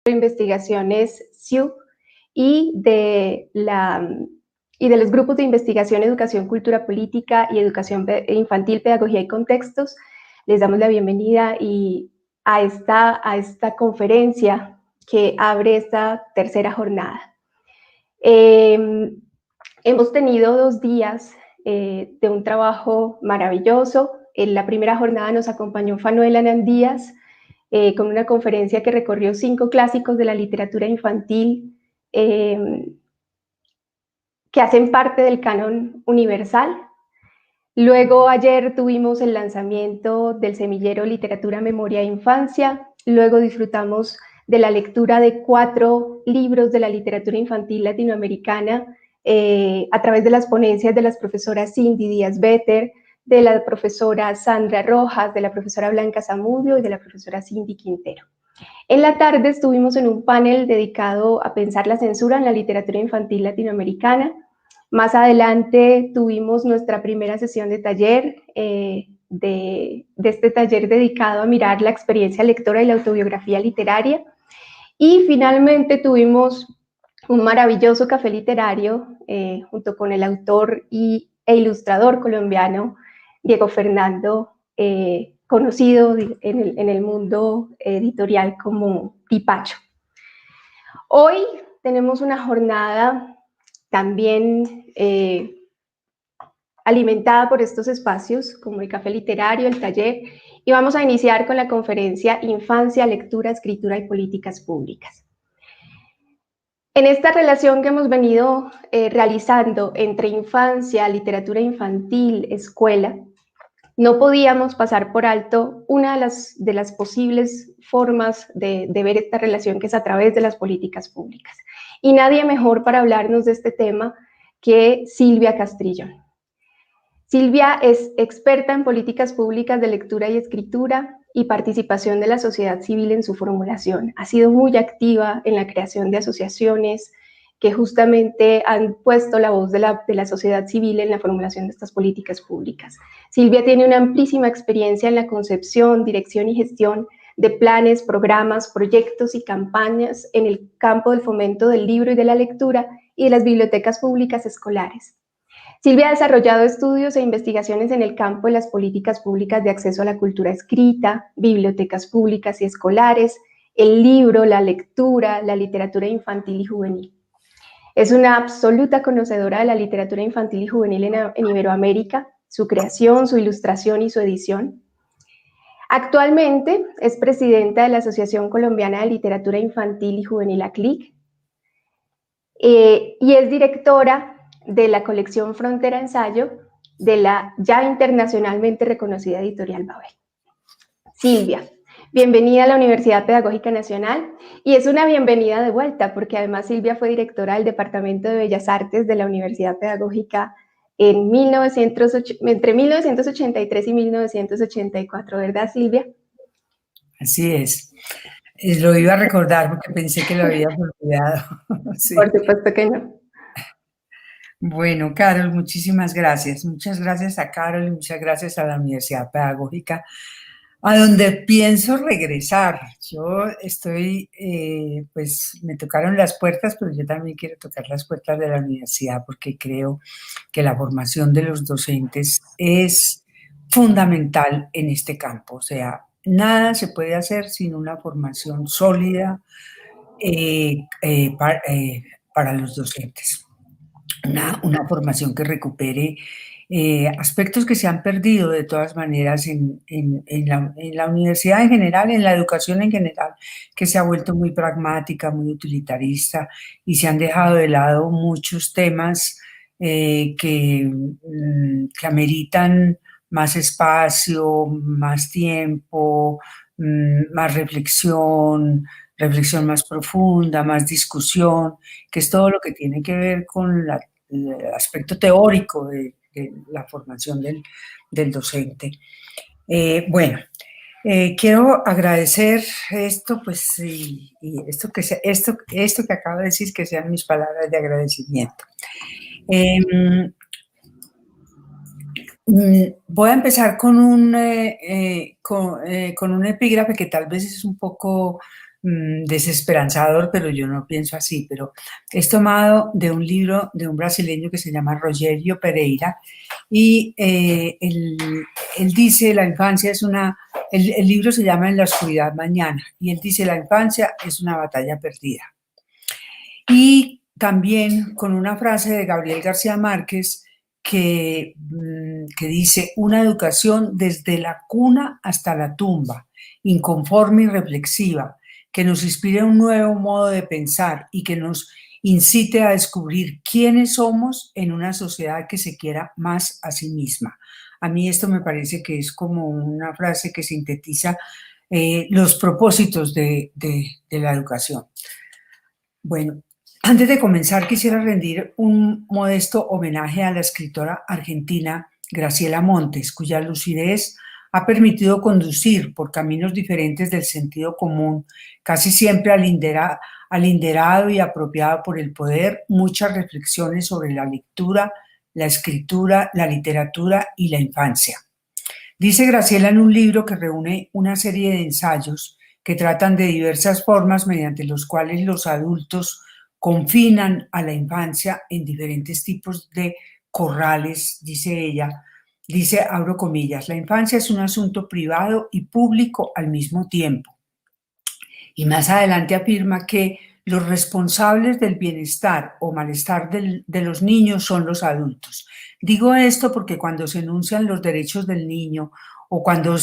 Investigaciones SIUC y y de los grupos de investigación Educación, Cultura Política y Educación Infantil, Pedagogía y Contextos. Les damos la bienvenida a esta conferencia que abre esta tercera jornada. Hemos tenido 2 días de un trabajo maravilloso. En la primera jornada nos acompañó Fanuel Anán Díaz, con una conferencia que recorrió 5 clásicos de la literatura infantil que hacen parte del canon universal. Luego ayer tuvimos el lanzamiento del semillero Literatura, Memoria e Infancia. Luego disfrutamos de la lectura de 4 libros de la literatura infantil latinoamericana a través de las ponencias de las profesoras Cindy Díaz Vetter, de la profesora Sandra Rojas, de la profesora Blanca Zamudio y de la profesora Cindy Quintero. En la tarde estuvimos en un panel dedicado a pensar la censura en la literatura infantil latinoamericana. Más adelante tuvimos nuestra primera sesión de taller, de este taller dedicado a mirar la experiencia lectora y la autobiografía literaria. Y finalmente tuvimos un maravilloso café literario junto con el autor e ilustrador colombiano Diego Fernando, conocido en el mundo editorial como Pipacho. Hoy tenemos una jornada también alimentada por estos espacios como el café literario, el taller, y vamos a iniciar con la conferencia Infancia, Lectura, Escritura y Políticas Públicas. En esta relación que hemos venido realizando entre infancia, literatura infantil, escuela, no podíamos pasar por alto una de las posibles formas de ver esta relación, que es a través de las políticas públicas. Y nadie mejor para hablarnos de este tema que Silvia Castrillón. Silvia es experta en políticas públicas de lectura y escritura y participación de la sociedad civil en su formulación. Ha sido muy activa en la creación de asociaciones que justamente han puesto la voz de la sociedad civil en la formulación de estas políticas públicas. Silvia tiene una amplísima experiencia en la concepción, dirección y gestión de planes, programas, proyectos y campañas en el campo del fomento del libro y de la lectura y de las bibliotecas públicas escolares. Silvia ha desarrollado estudios e investigaciones en el campo de las políticas públicas de acceso a la cultura escrita, bibliotecas públicas y escolares, el libro, la lectura, la literatura infantil y juvenil. Es una absoluta conocedora de la literatura infantil y juvenil en Iberoamérica, su creación, su ilustración y su edición. Actualmente es presidenta de la Asociación Colombiana de Literatura Infantil y Juvenil ACLIC y es directora de la colección Frontera Ensayo de la ya internacionalmente reconocida editorial Babel. Silvia, bienvenida a la Universidad Pedagógica Nacional, y es una bienvenida de vuelta porque además Silvia fue directora del Departamento de Bellas Artes de la Universidad Pedagógica entre 1983 y 1984, ¿verdad, Silvia? Así es. Lo iba a recordar porque pensé que lo había olvidado. Sí. Por supuesto que no. Bueno, Carol, muchísimas gracias. Muchas gracias a Carol y muchas gracias a la Universidad Pedagógica, a donde pienso regresar. Yo estoy, pues me tocaron las puertas, pero yo también quiero tocar las puertas de la universidad porque creo que la formación de los docentes es fundamental en este campo. O sea, nada se puede hacer sin una formación sólida para los docentes. Una formación que recupere aspectos que se han perdido de todas maneras en la universidad en general, en la educación en general, que se ha vuelto muy pragmática, muy utilitarista y se han dejado de lado muchos temas que ameritan más espacio, más tiempo, más reflexión, reflexión más profunda, más discusión, que es todo lo que tiene que ver con el aspecto teórico de la formación del docente. Bueno, quiero agradecer esto, pues, y esto que acabo de decir, que sean mis palabras de agradecimiento. Voy a empezar con un epígrafe que tal vez es un poco desesperanzador, pero yo no pienso así, pero es tomado de un libro de un brasileño que se llama Rogério Pereira, y él dice, la infancia es el libro se llama En la oscuridad mañana, y él dice, la infancia es una batalla perdida. Y también con una frase de Gabriel García Márquez, que dice, una educación desde la cuna hasta la tumba, inconforme y reflexiva, que nos inspire un nuevo modo de pensar y que nos incite a descubrir quiénes somos en una sociedad que se quiera más a sí misma. A mí esto me parece que es como una frase que sintetiza los propósitos de la educación. Bueno, antes de comenzar, quisiera rendir un modesto homenaje a la escritora argentina Graciela Montes, cuya lucidez ha permitido conducir por caminos diferentes del sentido común, casi siempre alinderado y apropiado por el poder, muchas reflexiones sobre la lectura, la escritura, la literatura y la infancia. Dice Graciela en un libro que reúne una serie de ensayos que tratan de diversas formas mediante los cuales los adultos confinan a la infancia en diferentes tipos de corrales, dice ella. Dice, abro comillas, la infancia es un asunto privado y público al mismo tiempo. Y más adelante afirma que los responsables del bienestar o malestar de los niños son los adultos. Digo esto porque cuando se enuncian los derechos del niño o cuando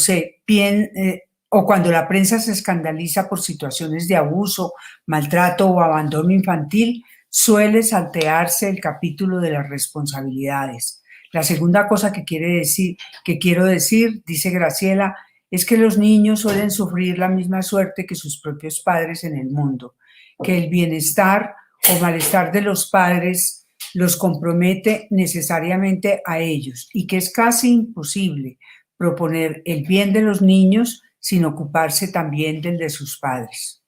la prensa se escandaliza por situaciones de abuso, maltrato o abandono infantil, suele saltearse el capítulo de las responsabilidades. La segunda cosa que quiero decir, dice Graciela, es que los niños suelen sufrir la misma suerte que sus propios padres en el mundo, que el bienestar o malestar de los padres los compromete necesariamente a ellos y que es casi imposible proponer el bien de los niños sin ocuparse también del de sus padres.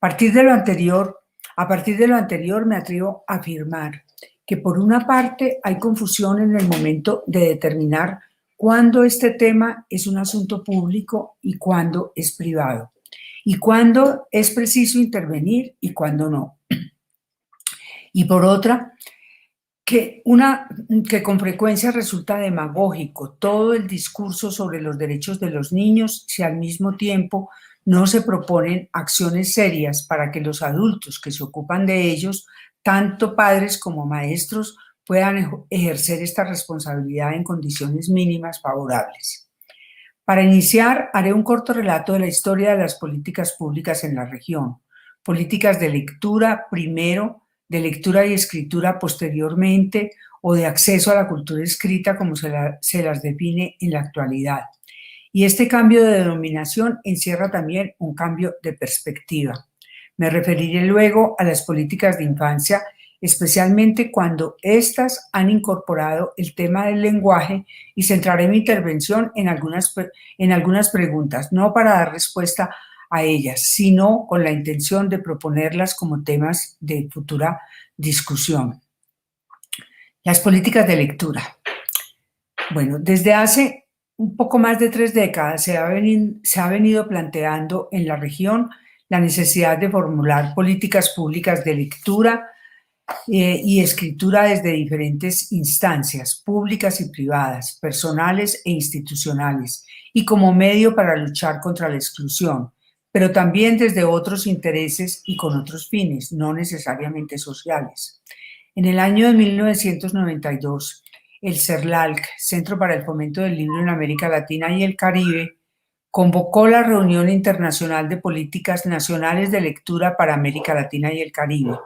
A partir de lo anterior me atrevo a afirmar que por una parte hay confusión en el momento de determinar cuándo este tema es un asunto público y cuándo es privado, y cuándo es preciso intervenir y cuándo no. Y por otra, que con frecuencia resulta demagógico todo el discurso sobre los derechos de los niños si al mismo tiempo no se proponen acciones serias para que los adultos que se ocupan de ellos, tanto padres como maestros, puedan ejercer esta responsabilidad en condiciones mínimas favorables. Para iniciar, haré un corto relato de la historia de las políticas públicas en la región. Políticas de lectura primero, de lectura y escritura posteriormente, o de acceso a la cultura escrita como se las define en la actualidad. Y este cambio de denominación encierra también un cambio de perspectiva. Me referiré luego a las políticas de infancia, especialmente cuando éstas han incorporado el tema del lenguaje, y centraré mi intervención en algunas preguntas, no para dar respuesta a ellas, sino con la intención de proponerlas como temas de futura discusión. Las políticas de lectura. Bueno, desde hace un poco más de 3 décadas se ha venido planteando en la región la necesidad de formular políticas públicas de lectura y escritura desde diferentes instancias, públicas y privadas, personales e institucionales, y como medio para luchar contra la exclusión, pero también desde otros intereses y con otros fines, no necesariamente sociales. En el año de 1992, el CERLALC, Centro para el Fomento del Libro en América Latina y el Caribe, convocó la Reunión Internacional de Políticas Nacionales de Lectura para América Latina y el Caribe,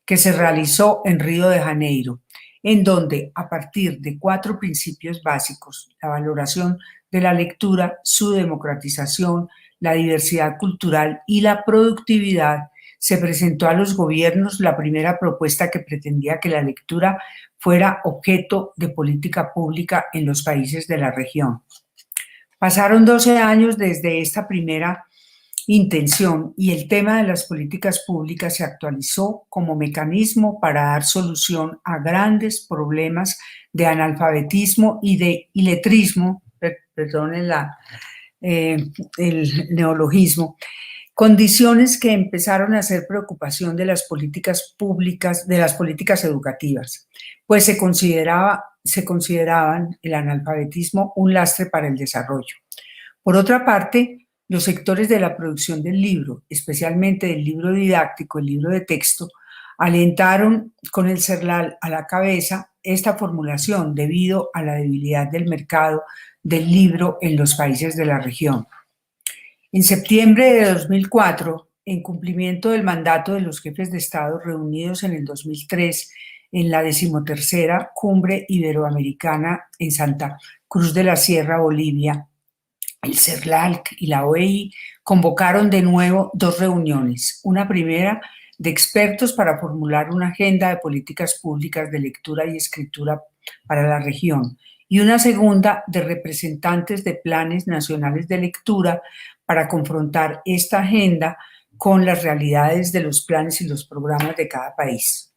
que se realizó en Río de Janeiro, en donde, a partir de 4 principios básicos, la valoración de la lectura, su democratización, la diversidad cultural y la productividad, se presentó a los gobiernos la primera propuesta que pretendía que la lectura fuera objeto de política pública en los países de la región. Pasaron 12 años desde esta primera intención y el tema de las políticas públicas se actualizó como mecanismo para dar solución a grandes problemas de analfabetismo y de iletrismo, perdonen el neologismo, condiciones que empezaron a ser preocupación de las políticas públicas, de las políticas educativas, pues se consideraban el analfabetismo un lastre para el desarrollo. Por otra parte, los sectores de la producción del libro, especialmente del libro didáctico, el libro de texto, alentaron con el CERLAL a la cabeza esta formulación debido a la debilidad del mercado del libro en los países de la región. En septiembre de 2004, en cumplimiento del mandato de los jefes de Estado reunidos en el 2003 en la 13ª Cumbre Iberoamericana en Santa Cruz de la Sierra, Bolivia, el CERLALC y la OEI convocaron de nuevo 2 reuniones, una primera de expertos para formular una agenda de políticas públicas de lectura y escritura para la región y una segunda de representantes de planes nacionales de lectura para confrontar esta agenda con las realidades de los planes y los programas de cada país.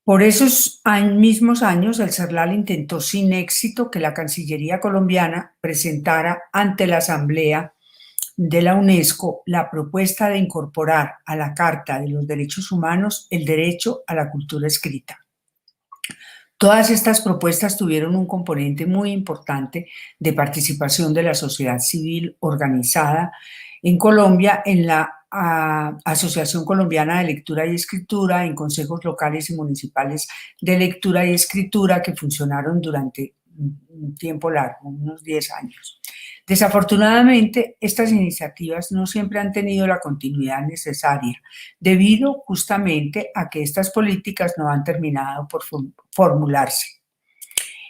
Por esos mismos años, el CERLAL intentó sin éxito que la Cancillería colombiana presentara ante la Asamblea de la UNESCO la propuesta de incorporar a la Carta de los Derechos Humanos el derecho a la cultura escrita. Todas estas propuestas tuvieron un componente muy importante de participación de la sociedad civil organizada en Colombia, en la Asociación Colombiana de Lectura y Escritura, en consejos locales y municipales de lectura y escritura que funcionaron durante un tiempo largo, unos 10 años. Desafortunadamente, estas iniciativas no siempre han tenido la continuidad necesaria, debido justamente a que estas políticas no han terminado por formularse.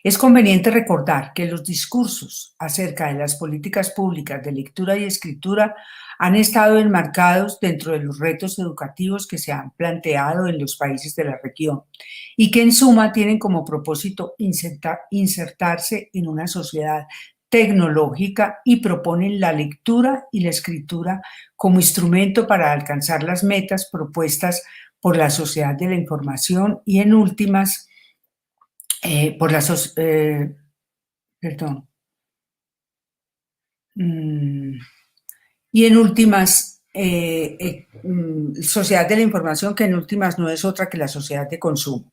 Es conveniente recordar que los discursos acerca de las políticas públicas de lectura y escritura han estado enmarcados dentro de los retos educativos que se han planteado en los países de la región y que en suma tienen como propósito insertarse en una sociedad tecnológica y proponen la lectura y la escritura como instrumento para alcanzar las metas propuestas por la sociedad de la información y en últimas por la sociedad de la información, que en últimas no es otra que la sociedad de consumo.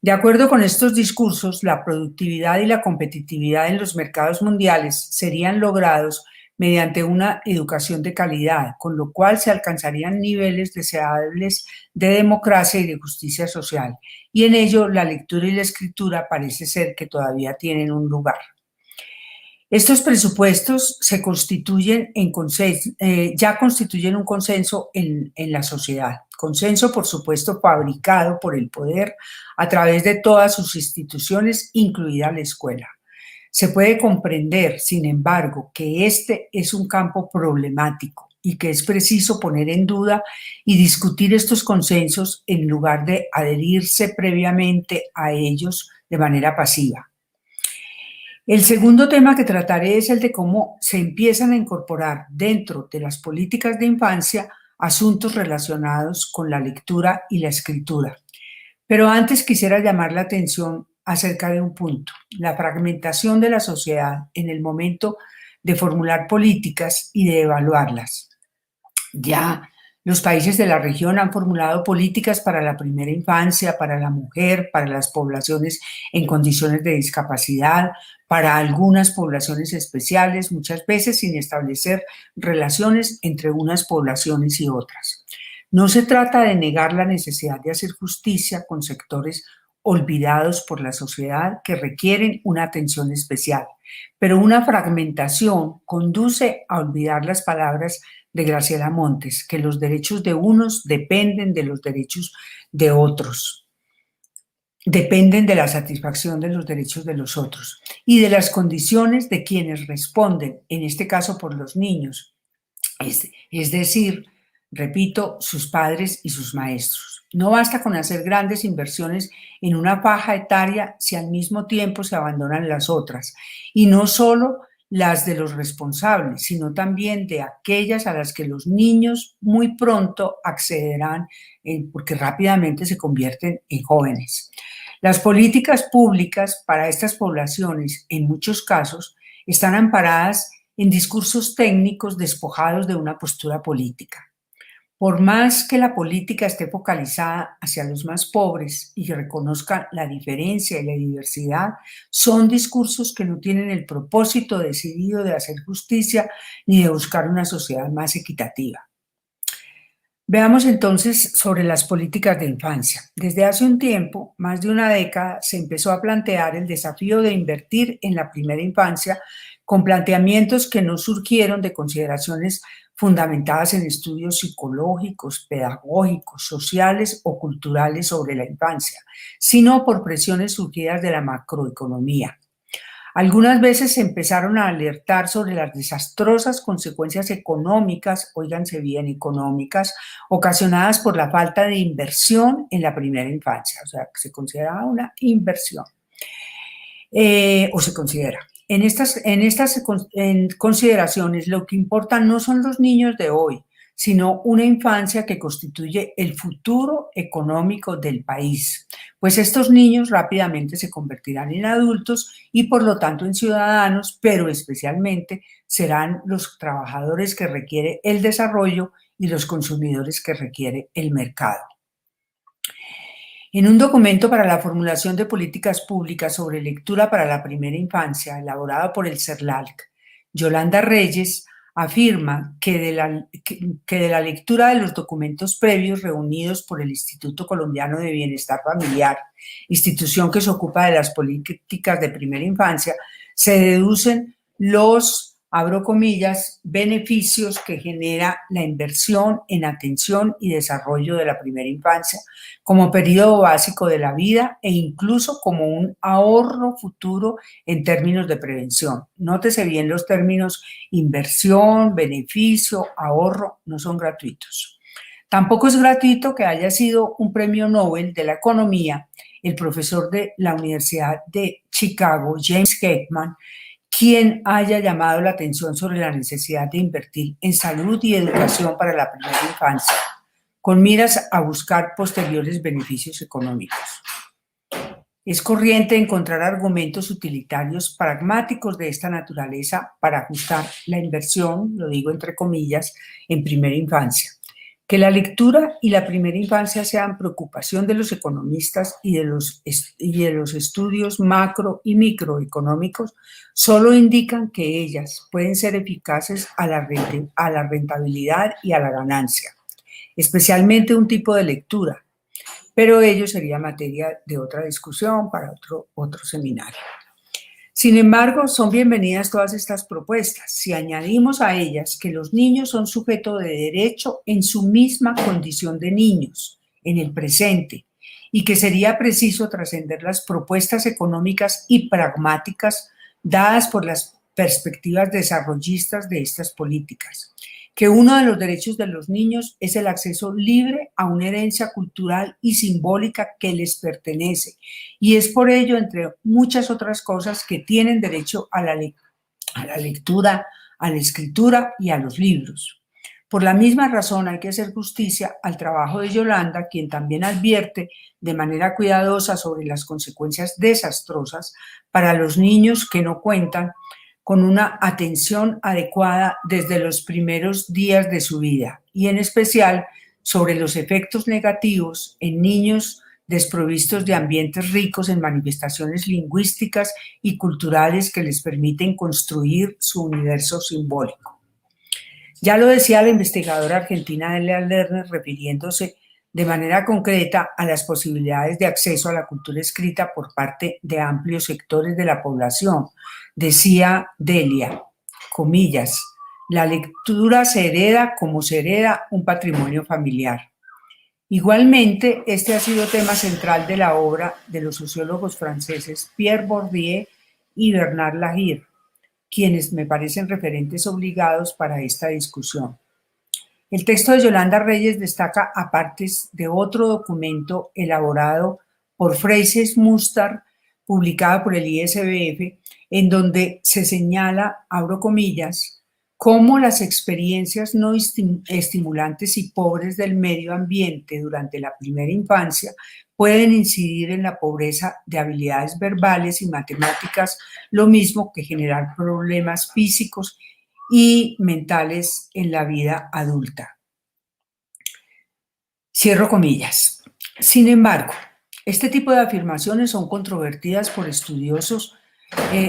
De acuerdo con estos discursos, la productividad y la competitividad en los mercados mundiales serían logrados mediante una educación de calidad, con lo cual se alcanzarían niveles deseables de democracia y de justicia social. Y en ello la lectura y la escritura parece ser que todavía tienen un lugar. Estos presupuestos se constituyen ya constituyen un consenso en la sociedad. Consenso, por supuesto, fabricado por el poder a través de todas sus instituciones, incluida la escuela. Se puede comprender, sin embargo, que este es un campo problemático y que es preciso poner en duda y discutir estos consensos en lugar de adherirse previamente a ellos de manera pasiva. El segundo tema que trataré es el de cómo se empiezan a incorporar dentro de las políticas de infancia asuntos relacionados con la lectura y la escritura. Pero antes quisiera llamar la atención acerca de un punto: la fragmentación de la sociedad en el momento de formular políticas y de evaluarlas. Ya los países de la región han formulado políticas para la primera infancia, para la mujer, para las poblaciones en condiciones de discapacidad, para algunas poblaciones especiales, muchas veces sin establecer relaciones entre unas poblaciones y otras. No se trata de negar la necesidad de hacer justicia con sectores olvidados por la sociedad que requieren una atención especial. Pero una fragmentación conduce a olvidar las palabras de Graciela Montes, que los derechos de unos dependen de los derechos de otros, dependen de la satisfacción de los derechos de los otros y de las condiciones de quienes responden, en este caso por los niños, es decir, repito, sus padres y sus maestros. No basta con hacer grandes inversiones en una faja etaria si al mismo tiempo se abandonan las otras, y no solo las de los responsables, sino también de aquellas a las que los niños muy pronto accederán porque rápidamente se convierten en jóvenes. Las políticas públicas para estas poblaciones, en muchos casos, están amparadas en discursos técnicos despojados de una postura política. Por más que la política esté focalizada hacia los más pobres y que reconozca la diferencia y la diversidad, son discursos que no tienen el propósito decidido de hacer justicia ni de buscar una sociedad más equitativa. Veamos entonces sobre las políticas de infancia. Desde hace un tiempo, más de una década, se empezó a plantear el desafío de invertir en la primera infancia con planteamientos que no surgieron de consideraciones fundamentadas en estudios psicológicos, pedagógicos, sociales o culturales sobre la infancia, sino por presiones surgidas de la macroeconomía. Algunas veces se empezaron a alertar sobre las desastrosas consecuencias económicas, óiganse bien, económicas, ocasionadas por la falta de inversión en la primera infancia, o sea, que se consideraba una inversión, o se considera. En estas consideraciones, lo que importa no son los niños de hoy, sino una infancia que constituye el futuro económico del país, pues estos niños rápidamente se convertirán en adultos y por lo tanto en ciudadanos, pero especialmente serán los trabajadores que requiere el desarrollo y los consumidores que requiere el mercado. En un documento para la formulación de políticas públicas sobre lectura para la primera infancia, elaborado por el CERLALC, Yolanda Reyes afirma que de la lectura de los documentos previos reunidos por el Instituto Colombiano de Bienestar Familiar, institución que se ocupa de las políticas de primera infancia, se deducen los, abro comillas, beneficios que genera la inversión en atención y desarrollo de la primera infancia como periodo básico de la vida e incluso como un ahorro futuro en términos de prevención. Nótese bien los términos inversión, beneficio, ahorro, no son gratuitos. Tampoco es gratuito que haya sido un premio Nobel de la economía el profesor de la Universidad de Chicago, James Heckman, quien haya llamado la atención sobre la necesidad de invertir en salud y educación para la primera infancia, con miras a buscar posteriores beneficios económicos. Es corriente encontrar argumentos utilitarios pragmáticos de esta naturaleza para ajustar la inversión, lo digo entre comillas, en primera infancia. Que la lectura y la primera infancia sean preocupación de los economistas y de los estudios macro y microeconómicos solo indican que ellas pueden ser eficaces a la rentabilidad y a la ganancia, especialmente un tipo de lectura, pero ello sería materia de otra discusión para otro seminario. Sin embargo, son bienvenidas todas estas propuestas si añadimos a ellas que los niños son sujeto de derecho en su misma condición de niños, en el presente, y que sería preciso trascender las propuestas económicas y pragmáticas dadas por las perspectivas desarrollistas de estas políticas, que uno de los derechos de los niños es el acceso libre a una herencia cultural y simbólica que les pertenece, y es por ello, entre muchas otras cosas, que tienen derecho a la lectura, a la escritura y a los libros. Por la misma razón hay que hacer justicia al trabajo de Yolanda, quien también advierte de manera cuidadosa sobre las consecuencias desastrosas para los niños que no cuentan con una atención adecuada desde los primeros días de su vida y en especial sobre los efectos negativos en niños desprovistos de ambientes ricos en manifestaciones lingüísticas y culturales que les permiten construir su universo simbólico. Ya lo decía la investigadora argentina Delia Lerner refiriéndose de manera concreta a las posibilidades de acceso a la cultura escrita por parte de amplios sectores de la población. Decía Delia, comillas, la lectura se hereda como se hereda un patrimonio familiar. Igualmente, este ha sido tema central de la obra de los sociólogos franceses Pierre Bourdieu y Bernard Lahire, quienes me parecen referentes obligados para esta discusión. El texto de Yolanda Reyes destaca apartes de otro documento elaborado por Frances Mustard, publicado por el ISBF, en donde se señala, abro comillas, cómo las experiencias no estimulantes y pobres del medio ambiente durante la primera infancia pueden incidir en la pobreza de habilidades verbales y matemáticas, lo mismo que generar problemas físicos y mentales en la vida adulta. Cierro comillas. Sin embargo, este tipo de afirmaciones son controvertidas por estudiosos,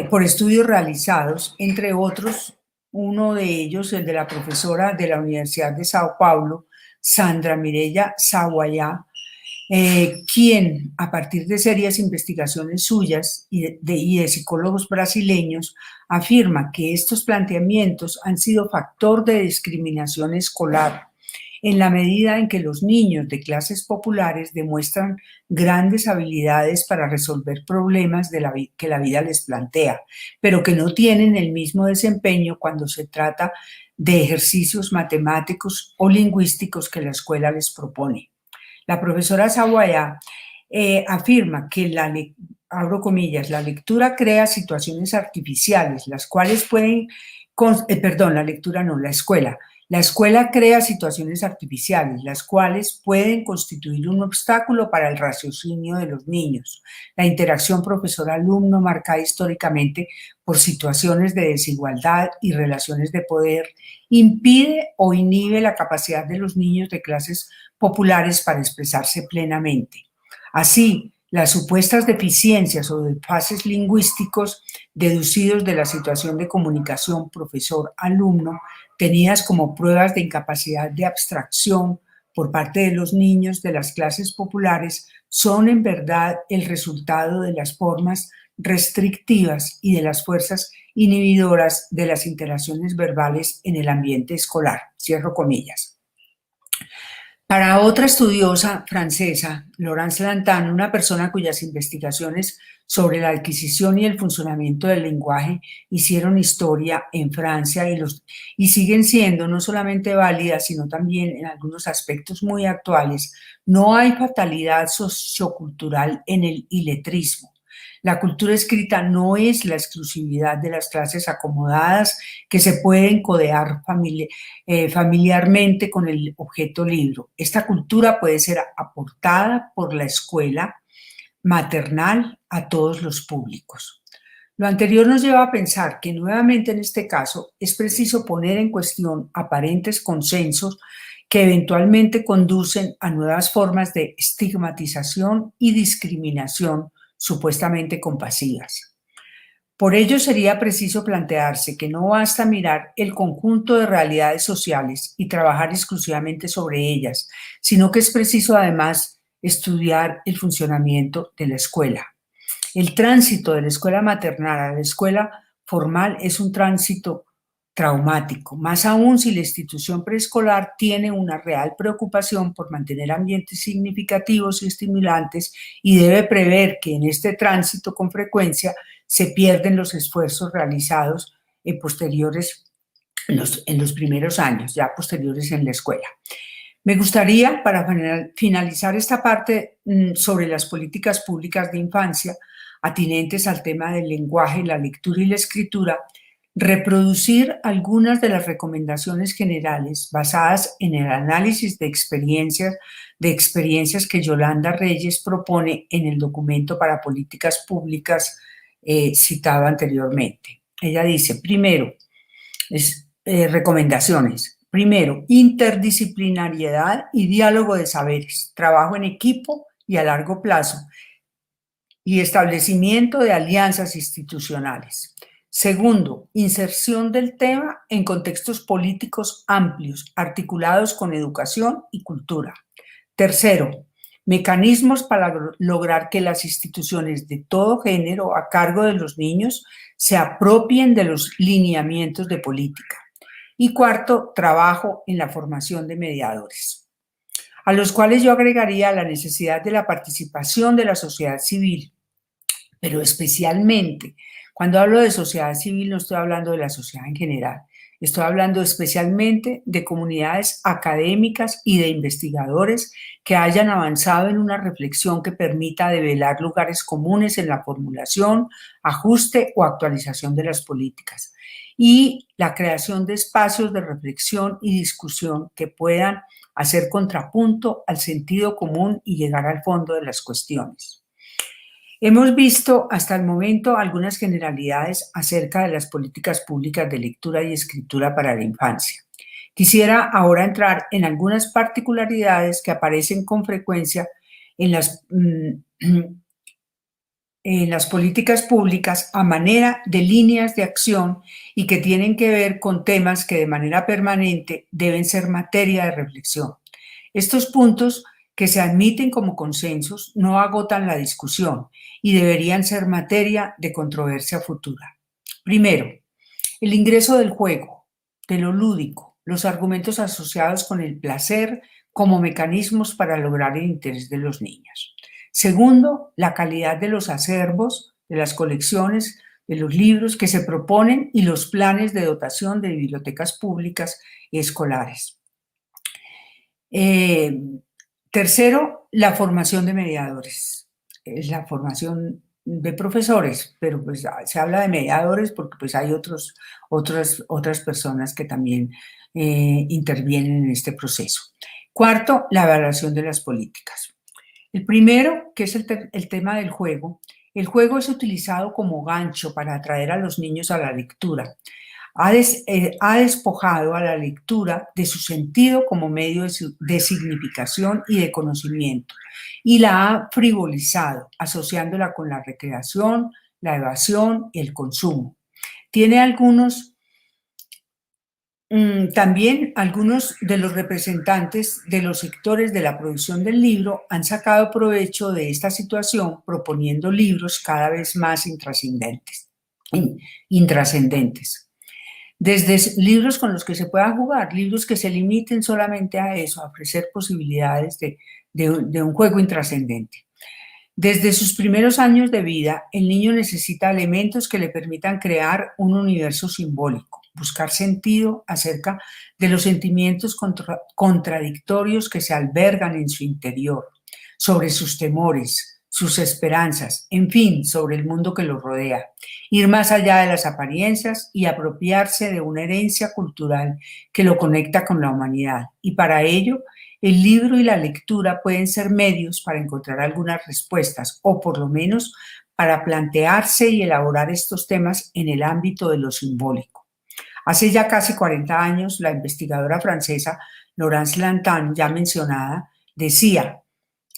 por estudios realizados, entre otros, uno de ellos, el de la profesora de la Universidad de Sao Paulo, Sandra Mireya Sawayá, quien, a partir de serias investigaciones suyas y de psicólogos brasileños, afirma que estos planteamientos han sido factor de discriminación escolar en la medida en que los niños de clases populares demuestran grandes habilidades para resolver problemas que la vida les plantea, pero que no tienen el mismo desempeño cuando se trata de ejercicios matemáticos o lingüísticos que la escuela les propone. La profesora Sawaya afirma que abro comillas, la lectura crea situaciones artificiales, las cuales pueden, la lectura no, la escuela. La escuela crea situaciones artificiales, las cuales pueden constituir un obstáculo para el raciocinio de los niños. La interacción profesor-alumno, marcada históricamente por situaciones de desigualdad y relaciones de poder, impide o inhibe la capacidad de los niños de clases populares para expresarse plenamente. Así, las supuestas deficiencias o desfases lingüísticos deducidos de la situación de comunicación profesor-alumno, tenidas como pruebas de incapacidad de abstracción por parte de los niños de las clases populares, son en verdad el resultado de las formas restrictivas y de las fuerzas inhibidoras de las interacciones verbales en el ambiente escolar. Cierro comillas. Para otra estudiosa francesa, Laurence Lantan, una persona cuyas investigaciones sobre la adquisición y el funcionamiento del lenguaje hicieron historia en Francia y siguen siendo no solamente válidas, sino también en algunos aspectos muy actuales, no hay fatalidad sociocultural en el iletrismo. La cultura escrita no es la exclusividad de las clases acomodadas que se pueden codear familiarmente con el objeto libro. Esta cultura puede ser aportada por la escuela maternal a todos los públicos. Lo anterior nos lleva a pensar que nuevamente en este caso es preciso poner en cuestión aparentes consensos que eventualmente conducen a nuevas formas de estigmatización y discriminación supuestamente compasivas. Por ello sería preciso plantearse que no basta mirar el conjunto de realidades sociales y trabajar exclusivamente sobre ellas, sino que es preciso además estudiar el funcionamiento de la escuela. El tránsito de la escuela maternal a la escuela formal es un tránsito traumático, más aún si la institución preescolar tiene una real preocupación por mantener ambientes significativos y estimulantes y debe prever que en este tránsito con frecuencia se pierden los esfuerzos realizados en los primeros años, ya posteriores en la escuela. Me gustaría, para finalizar esta parte sobre las políticas públicas de infancia, atinentes al tema del lenguaje, la lectura y la escritura, reproducir algunas de las recomendaciones generales basadas en el análisis de experiencias que Yolanda Reyes propone en el documento para políticas públicas citado anteriormente. Ella dice, primero, recomendaciones. Primero, interdisciplinariedad y diálogo de saberes, trabajo en equipo y a largo plazo, y establecimiento de alianzas institucionales. Segundo, inserción del tema en contextos políticos amplios, articulados con educación y cultura. Tercero, mecanismos para lograr que las instituciones de todo género a cargo de los niños se apropien de los lineamientos de política. Y cuarto, trabajo en la formación de mediadores, a los cuales yo agregaría la necesidad de la participación de la sociedad civil, pero especialmente, cuando hablo de sociedad civil no estoy hablando de la sociedad en general, estoy hablando especialmente de comunidades académicas y de investigadores que hayan avanzado en una reflexión que permita develar lugares comunes en la formulación, ajuste o actualización de las políticas, y la creación de espacios de reflexión y discusión que puedan hacer contrapunto al sentido común y llegar al fondo de las cuestiones. Hemos visto hasta el momento algunas generalidades acerca de las políticas públicas de lectura y escritura para la infancia. Quisiera ahora entrar en algunas particularidades que aparecen con frecuencia en las políticas públicas a manera de líneas de acción y que tienen que ver con temas que de manera permanente deben ser materia de reflexión. Estos puntos que se admiten como consensos no agotan la discusión y deberían ser materia de controversia futura. Primero, el ingreso del juego, de lo lúdico, los argumentos asociados con el placer como mecanismos para lograr el interés de los niños. Segundo, la calidad de los acervos, de las colecciones, de los libros que se proponen y los planes de dotación de bibliotecas públicas y escolares. Tercero, la formación de mediadores. Es la formación de profesores, pero pues se habla de mediadores porque pues hay otras personas que también intervienen en este proceso. Cuarto, la evaluación de las políticas. El primero, que es el tema del juego. El juego es utilizado como gancho para atraer a los niños a la lectura. Ha despojado a la lectura de su sentido como medio de significación y de conocimiento y la ha frivolizado, asociándola con la recreación, la evasión y el consumo. Tiene también algunos de los representantes de los sectores de la producción del libro han sacado provecho de esta situación proponiendo libros cada vez más intrascendentes. Desde libros con los que se pueda jugar, libros que se limiten solamente a eso, a ofrecer posibilidades de un juego intrascendente. Desde sus primeros años de vida, el niño necesita elementos que le permitan crear un universo simbólico, buscar sentido acerca de los sentimientos contradictorios que se albergan en su interior, sobre sus temores, sus esperanzas, en fin, sobre el mundo que lo rodea, ir más allá de las apariencias y apropiarse de una herencia cultural que lo conecta con la humanidad. Y para ello, el libro y la lectura pueden ser medios para encontrar algunas respuestas o por lo menos para plantearse y elaborar estos temas en el ámbito de lo simbólico. Hace ya casi 40 años, la investigadora francesa Laurence Lantan, ya mencionada, decía,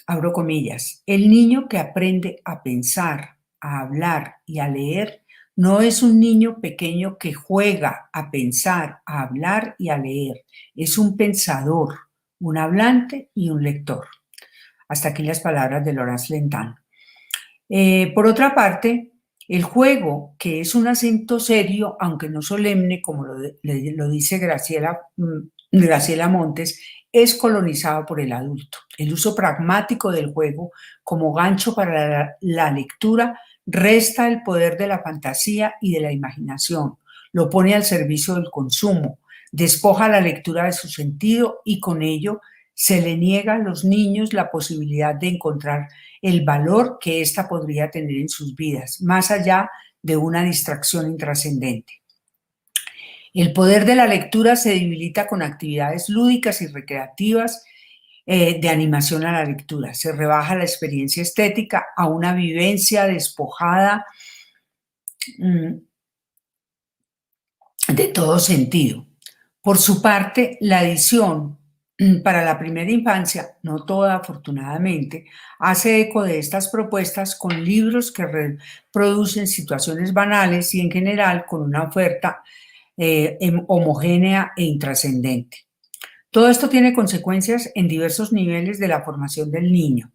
abro comillas, el niño que aprende a pensar, a hablar y a leer no es un niño pequeño que juega a pensar, a hablar y a leer. Es un pensador, un hablante y un lector. Hasta aquí las palabras de Laurence Lantan. Por otra parte, el juego, que es un acento serio, aunque no solemne, como lo dice Graciela Montes, es colonizado por el adulto. El uso pragmático del juego como gancho para la lectura resta el poder de la fantasía y de la imaginación, lo pone al servicio del consumo, despoja la lectura de su sentido y con ello se le niega a los niños la posibilidad de encontrar el valor que ésta podría tener en sus vidas, más allá de una distracción intrascendente. El poder de la lectura se debilita con actividades lúdicas y recreativas de animación a la lectura. Se rebaja la experiencia estética a una vivencia despojada de todo sentido. Por su parte, la edición para la primera infancia, no toda afortunadamente, hace eco de estas propuestas con libros que reproducen situaciones banales y en general con una oferta homogénea e intrascendente. Todo esto tiene consecuencias en diversos niveles de la formación del niño.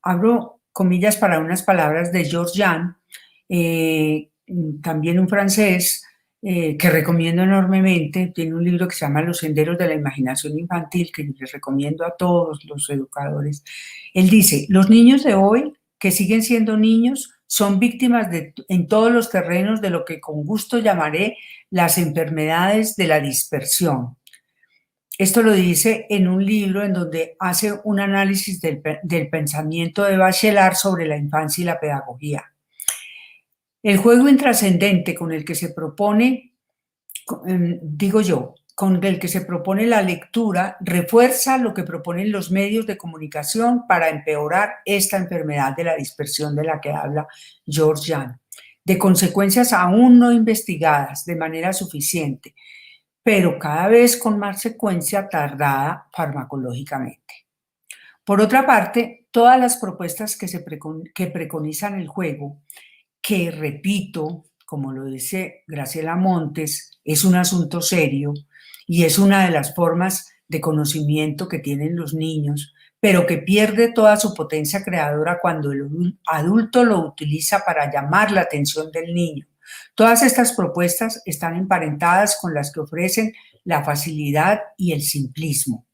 Abro comillas para unas palabras de George Jean, también un francés, que recomiendo enormemente. Tiene un libro que se llama Los senderos de la imaginación infantil, que les recomiendo a todos los educadores. Él dice, los niños de hoy, que siguen siendo niños, son víctimas en todos los terrenos de lo que con gusto llamaré las enfermedades de la dispersión. Esto lo dice en un libro en donde hace un análisis del pensamiento de Bachelard sobre la infancia y la pedagogía. El juego intrascendente con el que se propone, con el que se propone la lectura, refuerza lo que proponen los medios de comunicación para empeorar esta enfermedad de la dispersión de la que habla George Jean, de consecuencias aún no investigadas de manera suficiente, pero cada vez con más secuencia tardada farmacológicamente. Por otra parte, todas las propuestas que preconizan el juego, que repito, como lo dice Graciela Montes, es un asunto serio y es una de las formas de conocimiento que tienen los niños, pero que pierde toda su potencia creadora cuando el adulto lo utiliza para llamar la atención del niño. Todas estas propuestas están emparentadas con las que ofrecen la facilidad y el simplismo.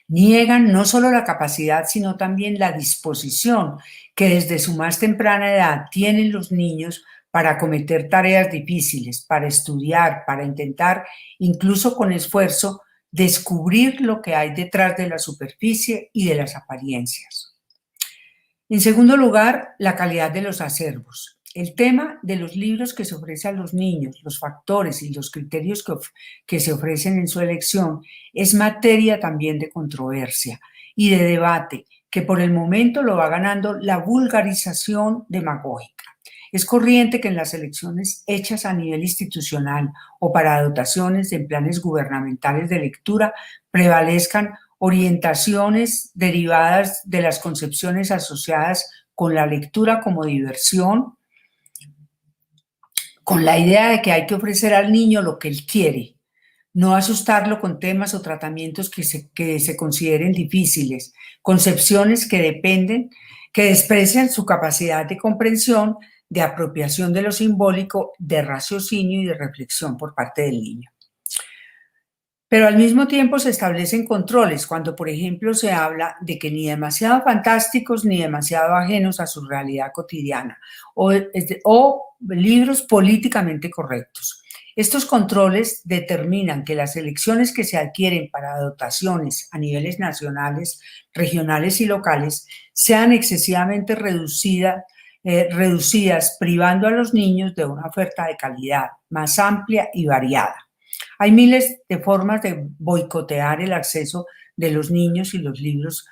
Niegan no solo la capacidad, sino también la disposición que desde su más temprana edad tienen los niños para acometer tareas difíciles, para estudiar, para intentar, incluso con esfuerzo, descubrir lo que hay detrás de la superficie y de las apariencias. En segundo lugar, la calidad de los acervos. El tema de los libros que se ofrecen a los niños, los factores y los criterios que se ofrecen en su elección es materia también de controversia y de debate, que por el momento lo va ganando la vulgarización demagógica. Es corriente que en las elecciones hechas a nivel institucional o para dotaciones en planes gubernamentales de lectura prevalezcan orientaciones derivadas de las concepciones asociadas con la lectura como diversión, con la idea de que hay que ofrecer al niño lo que él quiere, no asustarlo con temas o tratamientos que se consideren difíciles, concepciones que desprecian su capacidad de comprensión, de apropiación de lo simbólico, de raciocinio y de reflexión por parte del niño. Pero al mismo tiempo se establecen controles cuando, por ejemplo, se habla de que ni demasiado fantásticos ni demasiado ajenos a su realidad cotidiana o libros políticamente correctos. Estos controles determinan que las elecciones que se adquieren para dotaciones a niveles nacionales, regionales y locales sean excesivamente reducidas, privando a los niños de una oferta de calidad más amplia y variada. Hay miles de formas de boicotear el acceso de los niños y los libros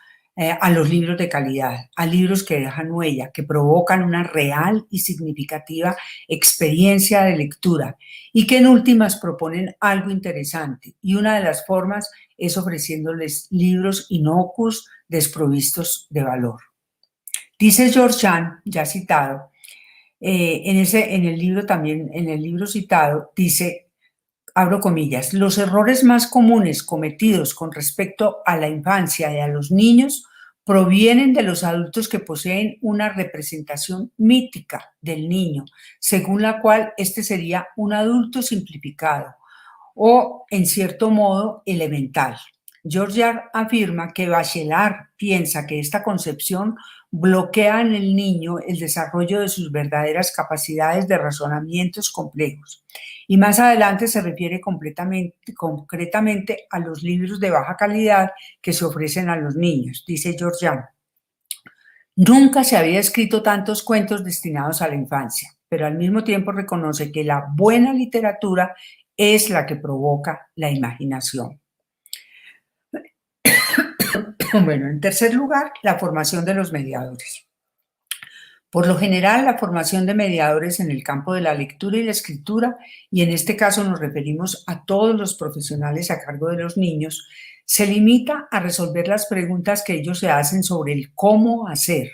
a los libros de calidad, a libros que dejan huella, que provocan una real y significativa experiencia de lectura y que en últimas proponen algo interesante. Y una de las formas es ofreciéndoles libros inocuos, desprovistos de valor. Dice George Jean, ya citado, en el libro citado, dice, abro comillas, los errores más comunes cometidos con respecto a la infancia y a los niños provienen de los adultos que poseen una representación mítica del niño, según la cual este sería un adulto simplificado o, en cierto modo, elemental. George afirma que Bachelard piensa que esta concepción bloquea en el niño el desarrollo de sus verdaderas capacidades de razonamientos complejos. Y más adelante se refiere concretamente a los libros de baja calidad que se ofrecen a los niños, dice George Jean. Nunca se había escrito tantos cuentos destinados a la infancia, pero al mismo tiempo reconoce que la buena literatura es la que provoca la imaginación. Bueno, en tercer lugar, la formación de los mediadores. Por lo general, la formación de mediadores en el campo de la lectura y la escritura, y en este caso nos referimos a todos los profesionales a cargo de los niños, se limita a resolver las preguntas que ellos se hacen sobre el cómo hacer,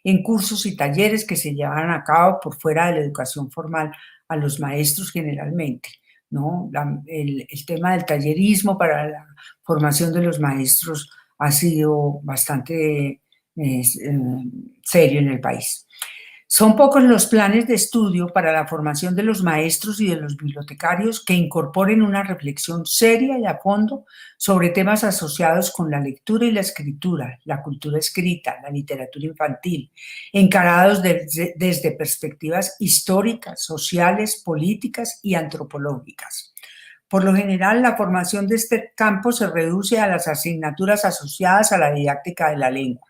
en cursos y talleres que se llevan a cabo por fuera de la educación formal a los maestros generalmente. ¿no? El tema del tallerismo para la formación de los maestros ha sido bastante serio en el país. Son pocos los planes de estudio para la formación de los maestros y de los bibliotecarios que incorporen una reflexión seria y a fondo sobre temas asociados con la lectura y la escritura, la cultura escrita, la literatura infantil, encarados desde perspectivas históricas, sociales, políticas y antropológicas. Por lo general, la formación de este campo se reduce a las asignaturas asociadas a la didáctica de la lengua.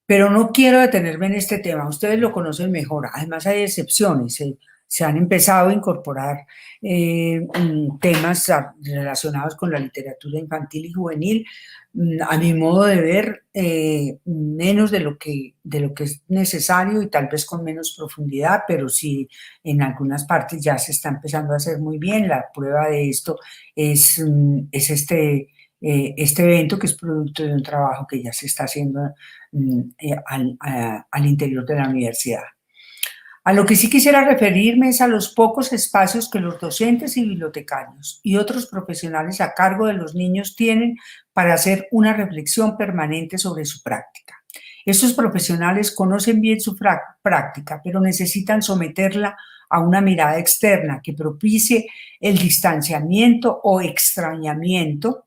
Pero no quiero detenerme en este tema, ustedes lo conocen mejor, además hay excepciones, se han empezado a incorporar temas relacionados con la literatura infantil y juvenil, a mi modo de ver, menos de lo que es necesario y tal vez con menos profundidad, pero sí en algunas partes ya se está empezando a hacer muy bien. La prueba de esto es este evento, que es producto de un trabajo que ya se está haciendo al interior de la universidad. A lo que sí quisiera referirme es a los pocos espacios que los docentes y bibliotecarios y otros profesionales a cargo de los niños tienen para hacer una reflexión permanente sobre su práctica. Estos profesionales conocen bien su práctica, pero necesitan someterla a una mirada externa que propicie el distanciamiento o extrañamiento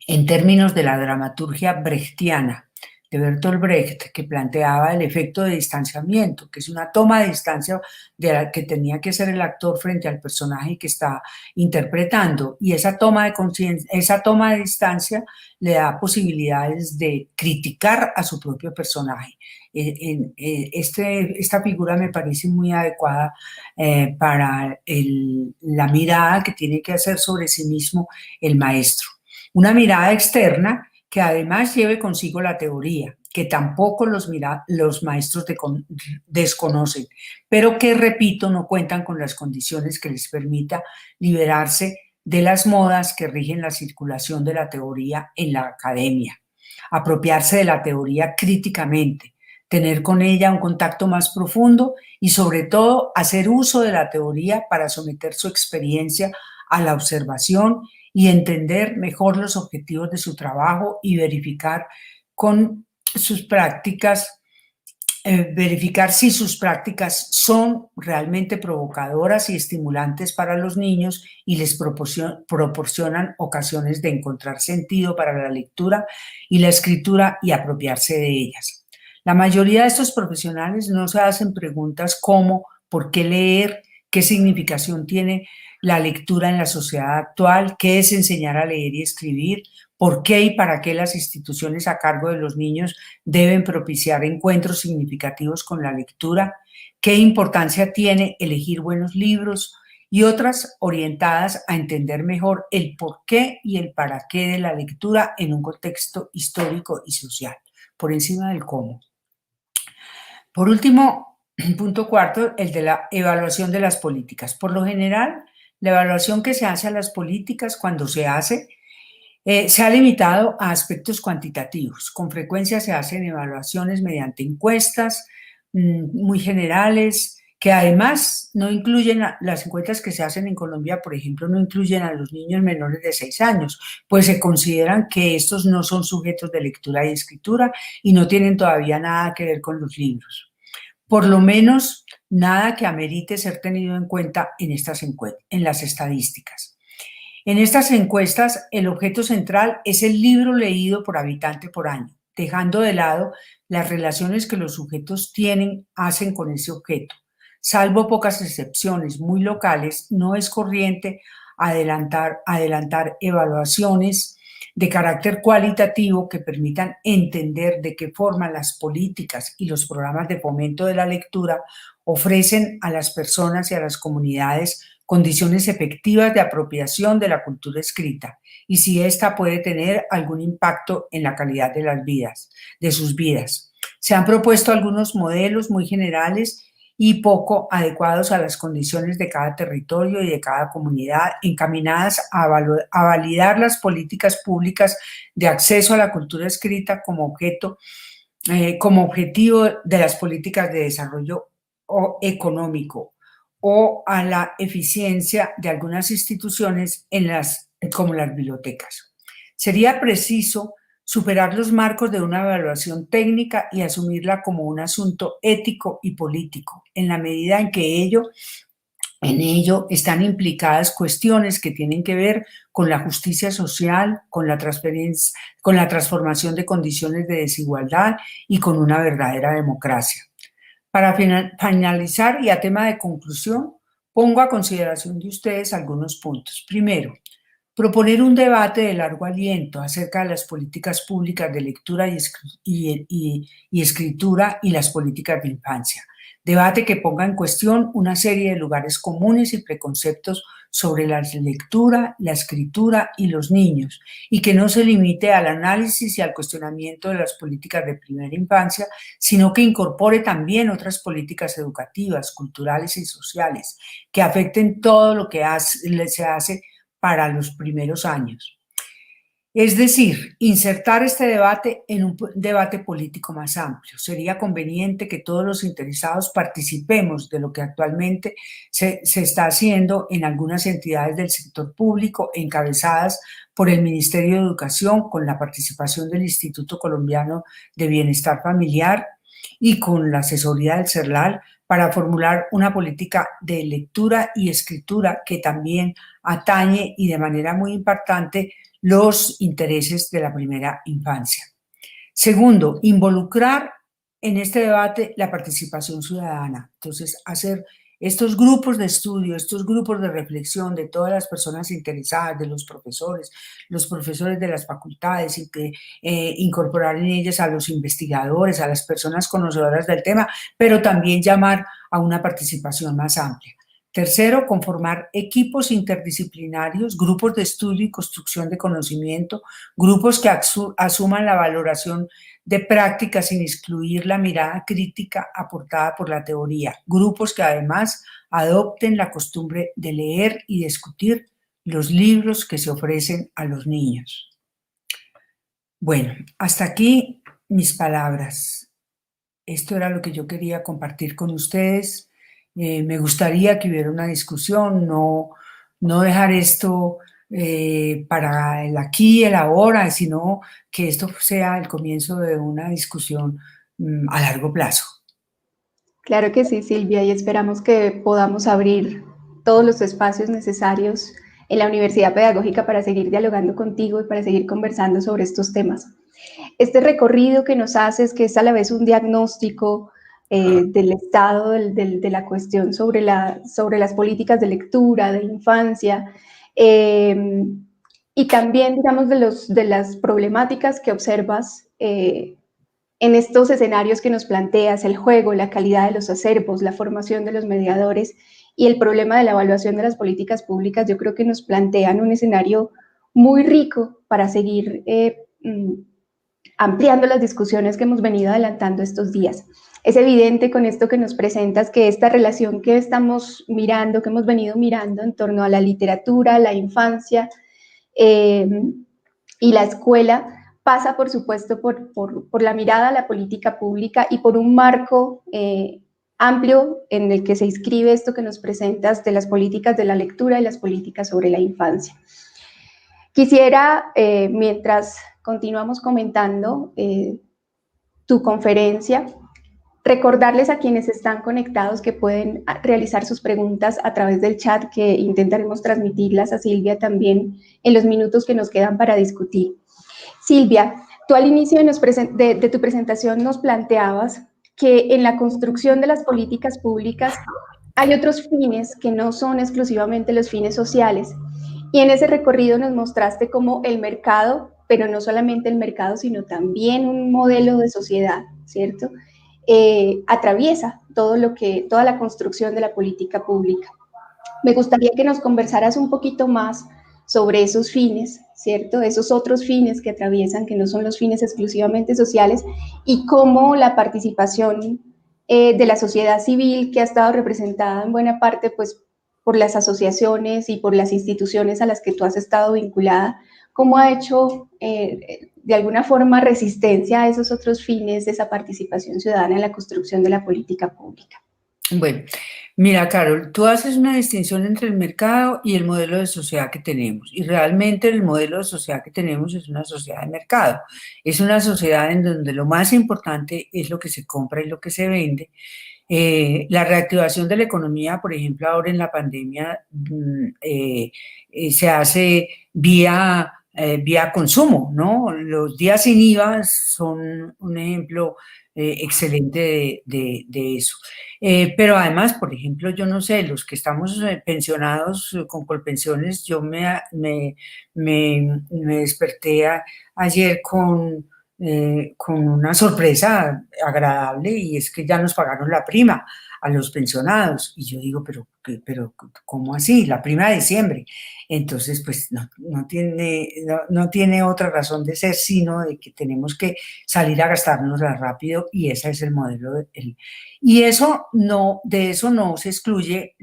en términos de la dramaturgia brechtiana de Bertolt Brecht, que planteaba el efecto de distanciamiento, que es una toma de distancia de la que tenía que ser el actor frente al personaje que está interpretando, y esa toma de conciencia, esa toma de distancia le da posibilidades de criticar a su propio personaje. Esta figura me parece muy adecuada para la mirada que tiene que hacer sobre sí mismo el maestro. Una mirada externa que además lleve consigo la teoría, que tampoco los maestros desconocen, pero que, repito, no cuentan con las condiciones que les permita liberarse de las modas que rigen la circulación de la teoría en la academia, apropiarse de la teoría críticamente, tener con ella un contacto más profundo y, sobre todo, hacer uso de la teoría para someter su experiencia a la observación y entender mejor los objetivos de su trabajo y verificar con sus prácticas, verificar si sus prácticas son realmente provocadoras y estimulantes para los niños y les proporcionan ocasiones de encontrar sentido para la lectura y la escritura y apropiarse de ellas. La mayoría de estos profesionales no se hacen preguntas como ¿por qué leer? ¿Qué significación tiene la lectura en la sociedad actual? ¿Qué es enseñar a leer y escribir? ¿Por qué y para qué las instituciones a cargo de los niños deben propiciar encuentros significativos con la lectura? ¿Qué importancia tiene elegir buenos libros? Y otras orientadas a entender mejor el por qué y el para qué de la lectura en un contexto histórico y social, por encima del cómo. Por último, punto cuarto, el de la evaluación de las políticas. Por lo general, la evaluación que se hace a las políticas cuando se hace se ha limitado a aspectos cuantitativos. Con frecuencia se hacen evaluaciones mediante encuestas muy generales, que además no incluyen, las encuestas que se hacen en Colombia, por ejemplo, no incluyen a los niños menores de 6 años, pues se consideran que estos no son sujetos de lectura y escritura y no tienen todavía nada que ver con los libros. Por lo menos nada que amerite ser tenido en cuenta en las estadísticas. En estas encuestas, el objeto central es el libro leído por habitante por año, dejando de lado las relaciones que los sujetos hacen con ese objeto. Salvo pocas excepciones muy locales, no es corriente adelantar evaluaciones de carácter cualitativo que permitan entender de qué forma las políticas y los programas de fomento de la lectura ofrecen a las personas y a las comunidades condiciones efectivas de apropiación de la cultura escrita y si ésta puede tener algún impacto en la calidad de sus vidas. Se han propuesto algunos modelos muy generales y poco adecuados a las condiciones de cada territorio y de cada comunidad, encaminadas a validar las políticas públicas de acceso a la cultura escrita como objetivo de las políticas de desarrollo económico o a la eficiencia de algunas instituciones como las bibliotecas. Sería preciso superar los marcos de una evaluación técnica y asumirla como un asunto ético y político, en la medida en que en ello están implicadas cuestiones que tienen que ver con la justicia social, con la transformación de condiciones de desigualdad y con una verdadera democracia. Para finalizar y a tema de conclusión, pongo a consideración de ustedes algunos puntos. Primero, proponer un debate de largo aliento acerca de las políticas públicas de lectura y escritura y las políticas de infancia. Debate que ponga en cuestión una serie de lugares comunes y preconceptos sobre la lectura, la escritura y los niños, y que no se limite al análisis y al cuestionamiento de las políticas de primera infancia, sino que incorpore también otras políticas educativas, culturales y sociales, que afecten todo lo que se hace para los primeros años. Es decir, insertar este debate en un debate político más amplio. Sería conveniente que todos los interesados participemos de lo que actualmente se está haciendo en algunas entidades del sector público encabezadas por el Ministerio de Educación, con la participación del Instituto Colombiano de Bienestar Familiar y con la asesoría del CERLAL, para formular una política de lectura y escritura que también atañe y de manera muy impactante los intereses de la primera infancia. Segundo, involucrar en este debate la participación ciudadana. Entonces, hacer estos grupos de estudio, estos grupos de reflexión de todas las personas interesadas, de los profesores de las facultades, y que incorporar en ellas a los investigadores, a las personas conocedoras del tema, pero también llamar a una participación más amplia. Tercero, conformar equipos interdisciplinarios, grupos de estudio y construcción de conocimiento, grupos que asuman la valoración de prácticas sin excluir la mirada crítica aportada por la teoría, grupos que además adopten la costumbre de leer y discutir los libros que se ofrecen a los niños. Bueno, hasta aquí mis palabras. Esto era lo que yo quería compartir con ustedes. Me gustaría que hubiera una discusión, no dejar esto para el aquí y el ahora, sino que esto sea el comienzo de una discusión a largo plazo. Claro que sí, Silvia, y esperamos que podamos abrir todos los espacios necesarios en la Universidad Pedagógica para seguir dialogando contigo y para seguir conversando sobre estos temas. Este recorrido que nos haces, que es a la vez un diagnóstico del estado de la cuestión sobre las políticas de lectura, de infancia, y también, digamos, de las problemáticas que observas en estos escenarios que nos planteas, el juego, la calidad de los acervos, la formación de los mediadores y el problema de la evaluación de las políticas públicas, yo creo que nos plantean un escenario muy rico para seguir ampliando las discusiones que hemos venido adelantando estos días. Es evidente con esto que nos presentas que esta relación que estamos mirando, que hemos venido mirando en torno a la literatura, la infancia y la escuela, pasa, por supuesto, por la mirada a la política pública y por un marco amplio en el que se inscribe esto que nos presentas de las políticas de la lectura y las políticas sobre la infancia. Quisiera, mientras continuamos comentando tu conferencia, recordarles a quienes están conectados que pueden realizar sus preguntas a través del chat, que intentaremos transmitirlas a Silvia también en los minutos que nos quedan para discutir. Silvia, tú al inicio de tu presentación nos planteabas que en la construcción de las políticas públicas hay otros fines que no son exclusivamente los fines sociales. Y en ese recorrido nos mostraste cómo el mercado, pero no solamente el mercado, sino también un modelo de sociedad, ¿cierto? Atraviesa toda la construcción de la política pública. Me gustaría que nos conversaras un poquito más sobre esos fines, ¿cierto? Esos otros fines que atraviesan, que no son los fines exclusivamente sociales, y cómo la participación de la sociedad civil, que ha estado representada en buena parte pues, por las asociaciones y por las instituciones a las que tú has estado vinculada, cómo ha hecho de alguna forma resistencia a esos otros fines de esa participación ciudadana en la construcción de la política pública. Bueno, mira, Carol, tú haces una distinción entre el mercado y el modelo de sociedad que tenemos. Y realmente el modelo de sociedad que tenemos es una sociedad de mercado. Es una sociedad en donde lo más importante es lo que se compra y lo que se vende. La reactivación de la economía, por ejemplo, ahora en la pandemia, se hace vía consumo, ¿no? Los días sin IVA son un ejemplo excelente de eso. Pero además, por ejemplo, yo no sé, los que estamos pensionados con colpensiones, yo me desperté ayer con una sorpresa agradable y es que ya nos pagaron la prima a los pensionados. Y yo digo, pero ¿cómo así? La prima de diciembre. Entonces, pues no tiene otra razón de ser, sino de que tenemos que salir a gastárnosla rápido y ese es el modelo. Y de eso no se excluye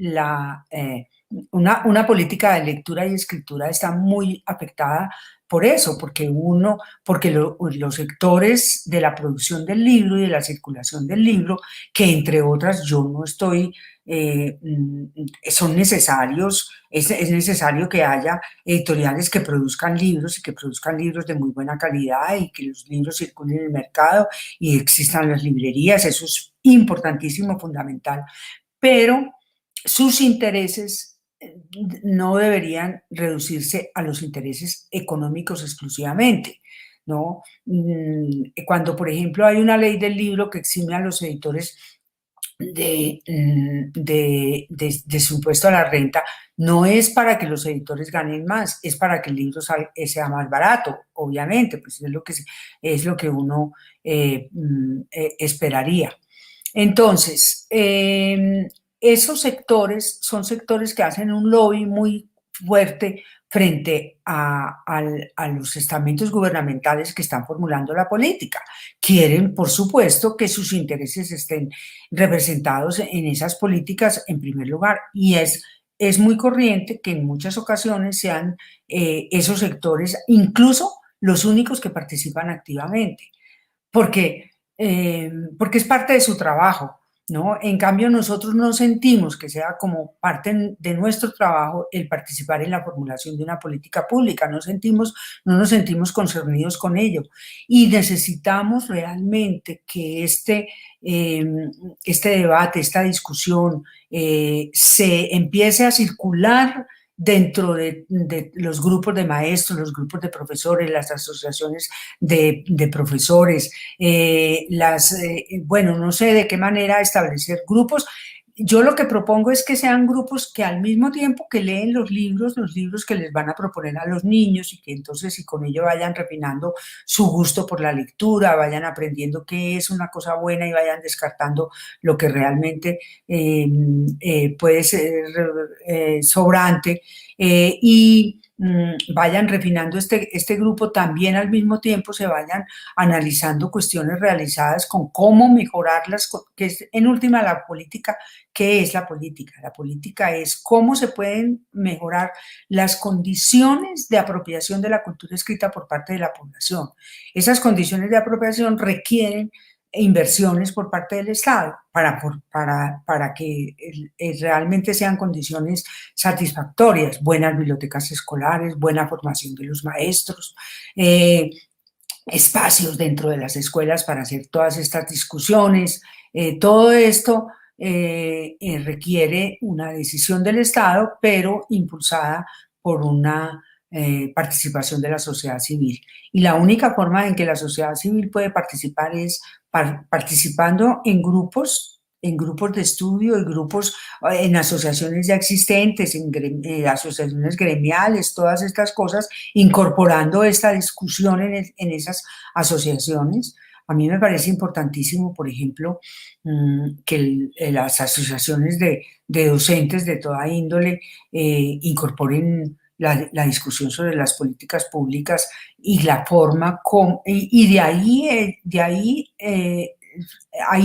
una política de lectura y escritura está muy afectada por eso, porque los sectores de la producción del libro y de la circulación del libro, que entre otras yo no estoy, son necesarios, es necesario que haya editoriales que produzcan libros y que produzcan libros de muy buena calidad y que los libros circulen en el mercado y existan las librerías, eso es importantísimo, fundamental, pero sus intereses no deberían reducirse a los intereses económicos exclusivamente, ¿no? Cuando, por ejemplo, hay una ley del libro que exime a los editores de su impuesto a la renta, no es para que los editores ganen más, es para que el libro sea más barato, obviamente, pues es lo que uno esperaría. Entonces, esos sectores son sectores que hacen un lobby muy fuerte frente a los estamentos gubernamentales que están formulando la política. Quieren, por supuesto, que sus intereses estén representados en esas políticas en primer lugar y es muy corriente que en muchas ocasiones sean esos sectores incluso los únicos que participan activamente porque, porque es parte de su trabajo, ¿no? En cambio, nosotros no sentimos que sea como parte de nuestro trabajo el participar en la formulación de una política pública, no nos sentimos concernidos con ello y necesitamos realmente que este debate, esta discusión se empiece a circular dentro de los grupos de maestros, los grupos de profesores, las asociaciones de profesores, bueno, no sé de qué manera establecer grupos. Yo lo que propongo es que sean grupos que al mismo tiempo que leen los libros que les van a proponer a los niños y que entonces y con ello vayan refinando su gusto por la lectura, vayan aprendiendo qué es una cosa buena y vayan descartando lo que realmente puede ser sobrante y vayan refinando este grupo, también al mismo tiempo se vayan analizando cuestiones realizadas con cómo mejorarlas, que es en última la política. ¿Qué es la política? La política es cómo se pueden mejorar las condiciones de apropiación de la cultura escrita por parte de la población. Esas condiciones de apropiación requieren inversiones por parte del Estado para que realmente sean condiciones satisfactorias, buenas bibliotecas escolares, buena formación de los maestros, espacios dentro de las escuelas para hacer todas estas discusiones. Todo esto requiere una decisión del Estado, pero impulsada por una participación de la sociedad civil. Y la única forma en que la sociedad civil puede participar es participando en grupos de estudio, en asociaciones ya existentes, en asociaciones gremiales, todas estas cosas, incorporando esta discusión en esas asociaciones. A mí me parece importantísimo, por ejemplo, que las asociaciones de docentes de toda índole incorporen la discusión sobre las políticas públicas y la forma como, y ahí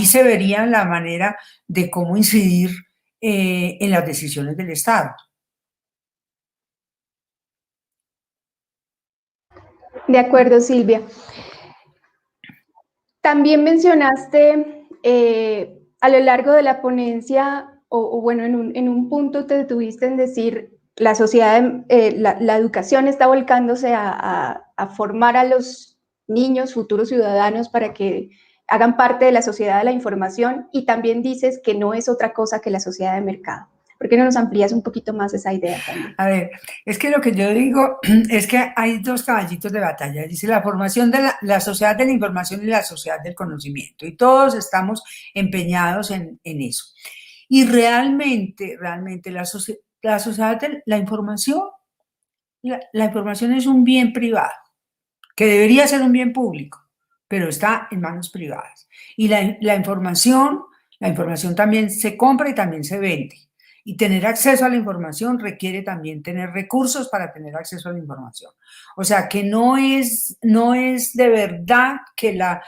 se vería la manera de cómo incidir en las decisiones del Estado. De acuerdo, Silvia. También mencionaste a lo largo de la ponencia, o bueno, en un punto te detuviste en decir, la sociedad, la educación está volcándose a formar a los niños, futuros ciudadanos, para que hagan parte de la sociedad de la información, y también dices que no es otra cosa que la sociedad de mercado. ¿Por qué no nos amplías un poquito más esa idea también? A ver, es que lo que yo digo es que hay dos caballitos de batalla. Dice la formación de la sociedad de la información y la sociedad del conocimiento. Y todos estamos empeñados en eso. Y realmente la sociedad de la información, la información es un bien privado, que debería ser un bien público, pero está en manos privadas. Y la información también se compra y también se vende. Y tener acceso a la información requiere también tener recursos para tener acceso a la información. O sea, que no es de verdad que la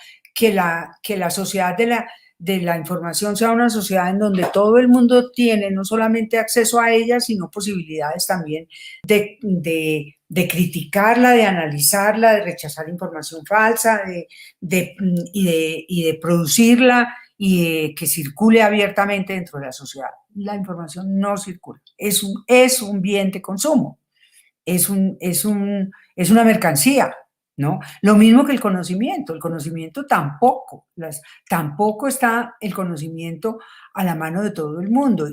sociedad de la información sea una sociedad en donde todo el mundo tiene no solamente acceso a ella, sino posibilidades también de criticarla, de analizarla, de rechazar información falsa, y de producirla y de que circule abiertamente dentro de la sociedad. La información no circula, es un bien de consumo, es una mercancía, ¿no? Lo mismo que el conocimiento tampoco está el conocimiento a la mano de todo el mundo.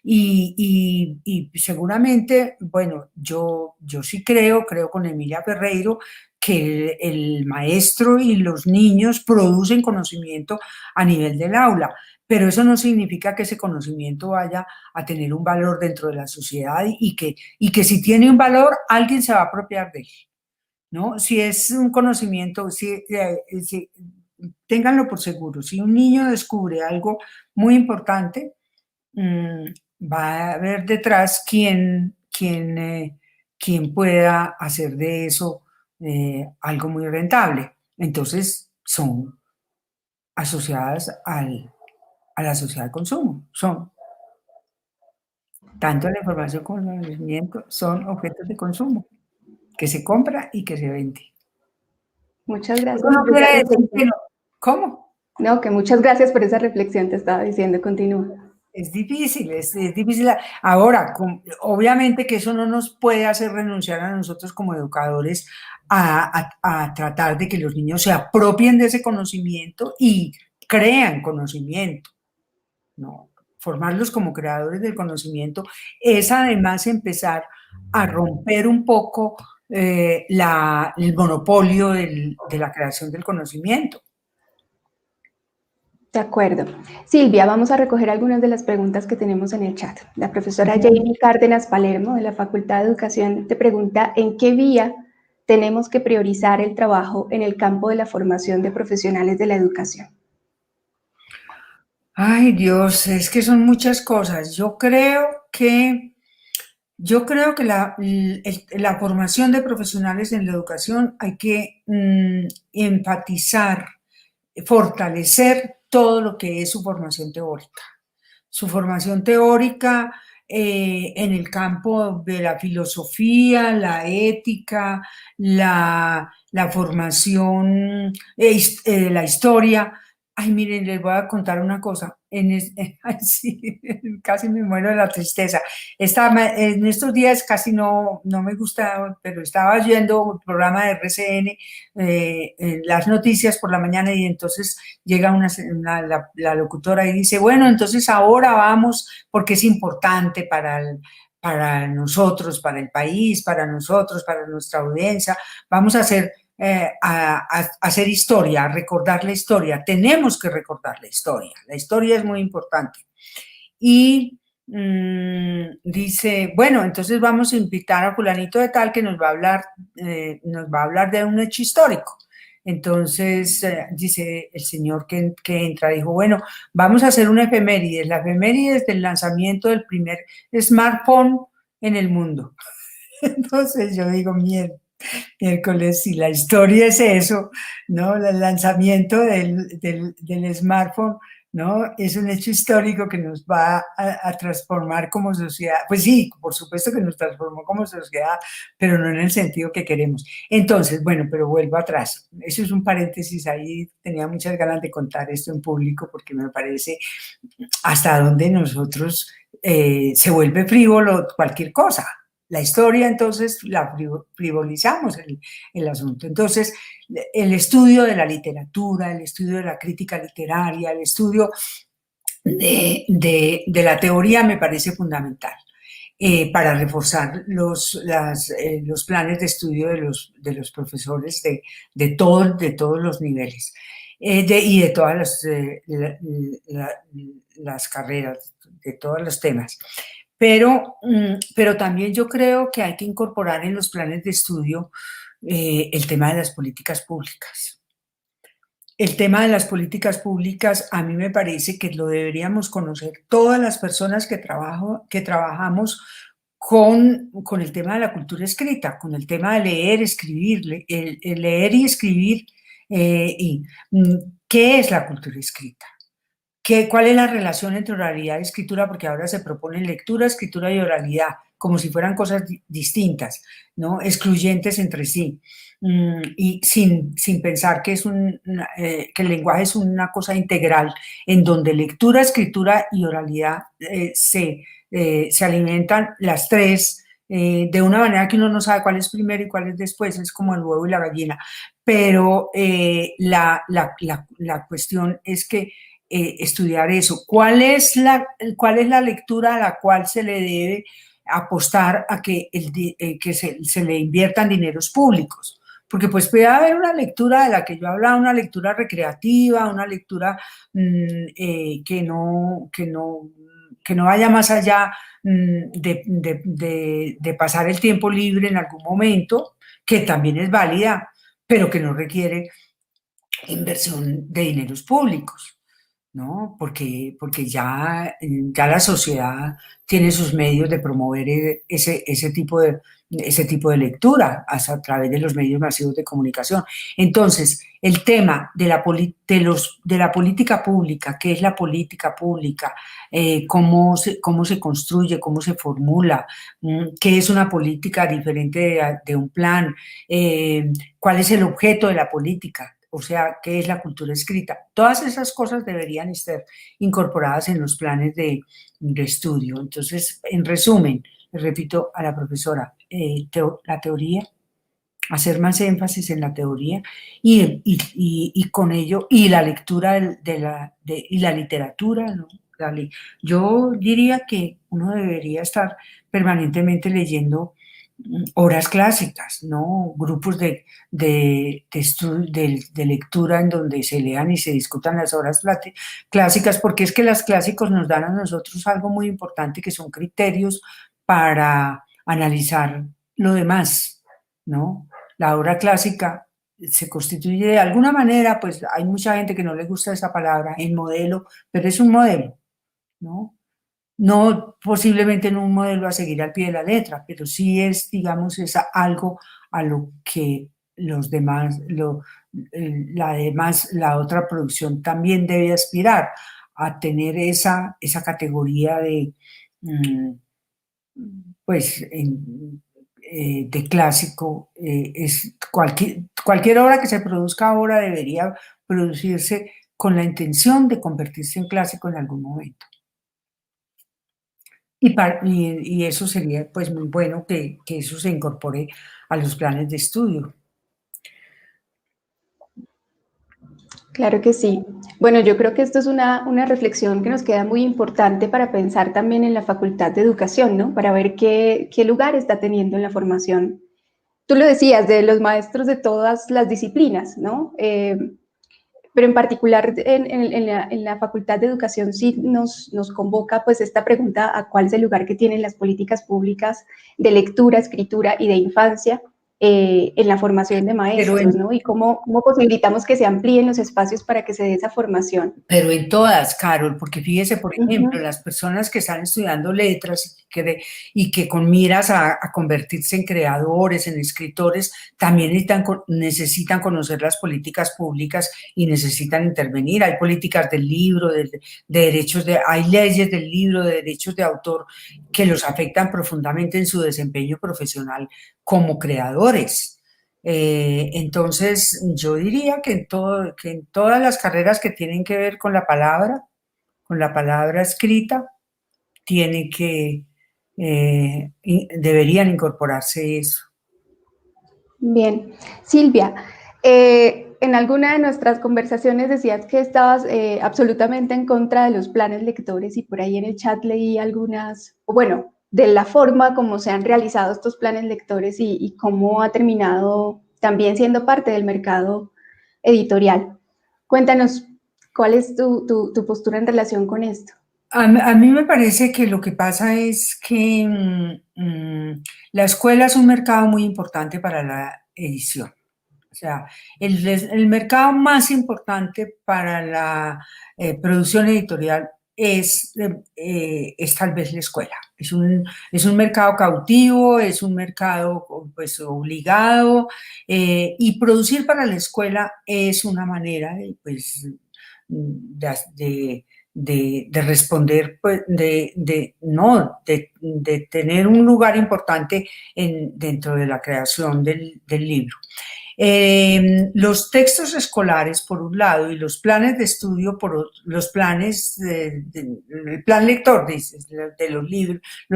Y seguramente, bueno, yo sí creo con Emilia Ferreiro, que el maestro y los niños producen conocimiento a nivel del aula, pero eso no significa que ese conocimiento vaya a tener un valor dentro de la sociedad y que si tiene un valor, alguien se va a apropiar de él, ¿no? Si es un conocimiento, ténganlo por seguro, si un niño descubre algo muy importante, va a haber detrás quien pueda hacer de eso algo muy rentable. Entonces, son asociadas a la sociedad de consumo, tanto la información como el conocimiento son objetos de consumo, que se compra y que se vende. Muchas gracias Eso no por esa quiere decir que reflexión. no. ¿Cómo? No, que muchas gracias por esa reflexión, te estaba diciendo, continúa. Es difícil, es difícil. Ahora, obviamente que eso no nos puede hacer renunciar a nosotros como educadores a tratar de que los niños se apropien de ese conocimiento y crean conocimiento, ¿no? Formarlos como creadores del conocimiento es además empezar a romper un poco el monopolio de la creación del conocimiento. De acuerdo. Silvia, vamos a recoger algunas de las preguntas que tenemos en el chat. La profesora Jamie Cárdenas Palermo, de la Facultad de Educación, te pregunta ¿en qué vía tenemos que priorizar el trabajo en el campo de la formación de profesionales de la educación? Ay, Dios, es que son muchas cosas. Yo creo que la formación de profesionales en la educación hay que enfatizar, fortalecer todo lo que es su formación teórica. Su formación teórica en el campo de la filosofía, la ética, la formación, la historia. Ay, miren, les voy a contar una cosa. Ay, sí, casi me muero de la tristeza. En estos días casi no me gusta, pero estaba oyendo el programa de RCN, las noticias por la mañana, y entonces llega la locutora y dice, bueno, entonces ahora vamos, porque es importante para nosotros, para el país, para nosotros, para nuestra audiencia, vamos a hacer historia, a recordar la historia. Tenemos que recordar la historia es muy importante. Y dice, bueno, entonces vamos a invitar a fulanito de tal que nos va a hablar de un hecho histórico. Entonces, dice el señor que entra, dijo, bueno, vamos a hacer una efeméride, la efeméride del lanzamiento del primer smartphone en el mundo. Entonces yo digo, miércoles, si la historia es eso, ¿no? El lanzamiento del smartphone, ¿no? Es un hecho histórico que nos va a transformar como sociedad. Pues sí, por supuesto que nos transformó como sociedad, pero no en el sentido que queremos. Entonces, bueno, pero vuelvo atrás. Eso es un paréntesis ahí. Tenía muchas ganas de contar esto en público porque me parece hasta donde nosotros se vuelve frívolo cualquier cosa. La historia, entonces, la frivolizamos el asunto. Entonces, el estudio de la literatura, el estudio de la crítica literaria, el estudio de la teoría me parece fundamental para reforzar los planes de estudio de los profesores de todos los niveles y de todas las carreras, de todos los temas. Pero también yo creo que hay que incorporar en los planes de estudio el tema de las políticas públicas. El tema de las políticas públicas a mí me parece que lo deberíamos conocer todas las personas que trabajamos con el tema de la cultura escrita, con el tema de leer, escribir, el leer y escribir. ¿Qué es la cultura escrita? ¿Cuál es la relación entre oralidad y escritura? Porque ahora se proponen lectura, escritura y oralidad, como si fueran cosas distintas, ¿no? Excluyentes entre sí, y sin pensar que que el lenguaje es una cosa integral, en donde lectura, escritura y oralidad se alimentan las tres de una manera que uno no sabe cuál es primero y cuál es después, es como el huevo y la gallina. Pero la cuestión es que estudiar eso. ¿Cuál es la lectura a la cual se le debe apostar a que se le inviertan dineros públicos? Porque pues puede haber una lectura de la que yo hablaba, una lectura recreativa, una lectura que no vaya más allá de pasar el tiempo libre en algún momento, que también es válida, pero que no requiere inversión de dineros públicos, ¿no? Porque ya la sociedad tiene sus medios de promover ese tipo de lectura hasta a través de los medios masivos de comunicación. Entonces, el tema de la política pública, ¿qué es la política pública? Cómo se construye, cómo se formula, qué es una política diferente de un plan, cuál es el objeto de la política, o sea, qué es la cultura escrita. Todas esas cosas deberían estar incorporadas en los planes de estudio. Entonces, en resumen, le repito a la profesora, la teoría, hacer más énfasis en la teoría y con ello, y la lectura y la literatura, ¿no? Yo diría que uno debería estar permanentemente leyendo obras clásicas, ¿no? Grupos de lectura en donde se lean y se discutan las obras clásicas, porque es que las clásicos nos dan a nosotros algo muy importante, que son criterios para analizar lo demás, ¿no? La obra clásica se constituye de alguna manera, pues hay mucha gente que no le gusta esa palabra, en modelo, pero es un modelo, ¿no? No posiblemente en un modelo a seguir al pie de la letra, pero sí es, digamos, algo a lo que los demás, la otra producción también debe aspirar a tener esa categoría pues, de clásico. Cualquier obra que se produzca ahora debería producirse con la intención de convertirse en clásico en algún momento. Y eso sería pues muy bueno que eso se incorpore a los planes de estudio. Claro que sí. Bueno, yo creo que esto es una reflexión que nos queda muy importante para pensar también en la Facultad de Educación, ¿no? Para ver qué lugar está teniendo en la formación. Tú lo decías, de los maestros de todas las disciplinas, ¿no? Pero en particular en la Facultad de Educación sí nos convoca pues esta pregunta a cuál es el lugar que tienen las políticas públicas de lectura, escritura y de infancia en la formación de maestros, ¿no? Y cómo posibilitamos que se amplíen los espacios para que se dé esa formación. Pero en todas, Carol, porque fíjese, por ejemplo, Ujú. las personas que están estudiando letras y que con miras a convertirse en creadores, en escritores, también necesitan conocer las políticas públicas y necesitan intervenir. Hay políticas del libro, hay leyes del libro, de derechos de autor que los afectan profundamente en su desempeño profesional como creadores. Entonces, yo diría que en todas las carreras que tienen que ver con la palabra escrita, tiene que, deberían incorporarse eso. Bien. Silvia, en alguna de nuestras conversaciones decías que estabas absolutamente en contra de los planes lectores y por ahí en el chat leí algunas, bueno, de la forma como se han realizado estos planes lectores y cómo ha terminado también siendo parte del mercado editorial. Cuéntanos, ¿cuál es tu postura en relación con esto? A mí me parece que lo que pasa es que la escuela es un mercado muy importante para la edición. O sea, el mercado más importante para la producción editorial es tal vez la escuela. Es un mercado cautivo, es un mercado pues obligado, y producir para la escuela es una manera de, pues, de, de responder, pues, no, de tener un lugar importante dentro de la creación del libro. Los textos escolares, por un lado, y los planes de estudio, los planes, el plan lector, dices, de los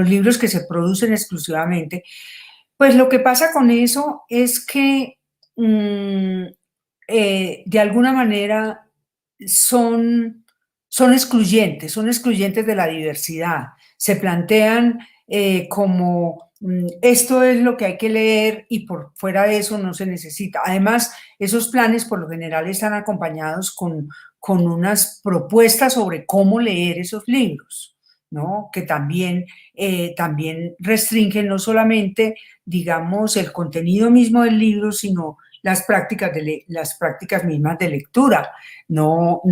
libros que se producen exclusivamente, pues lo que pasa con eso es que de alguna manera son, son excluyentes de la diversidad. Se plantean como esto es lo que hay que leer y por fuera de eso no se necesita. Además, esos planes por lo general están acompañados con unas propuestas sobre cómo leer esos libros, ¿no? Que también restringen no solamente, digamos, el contenido mismo del libro, sino las prácticas mismas de lectura. No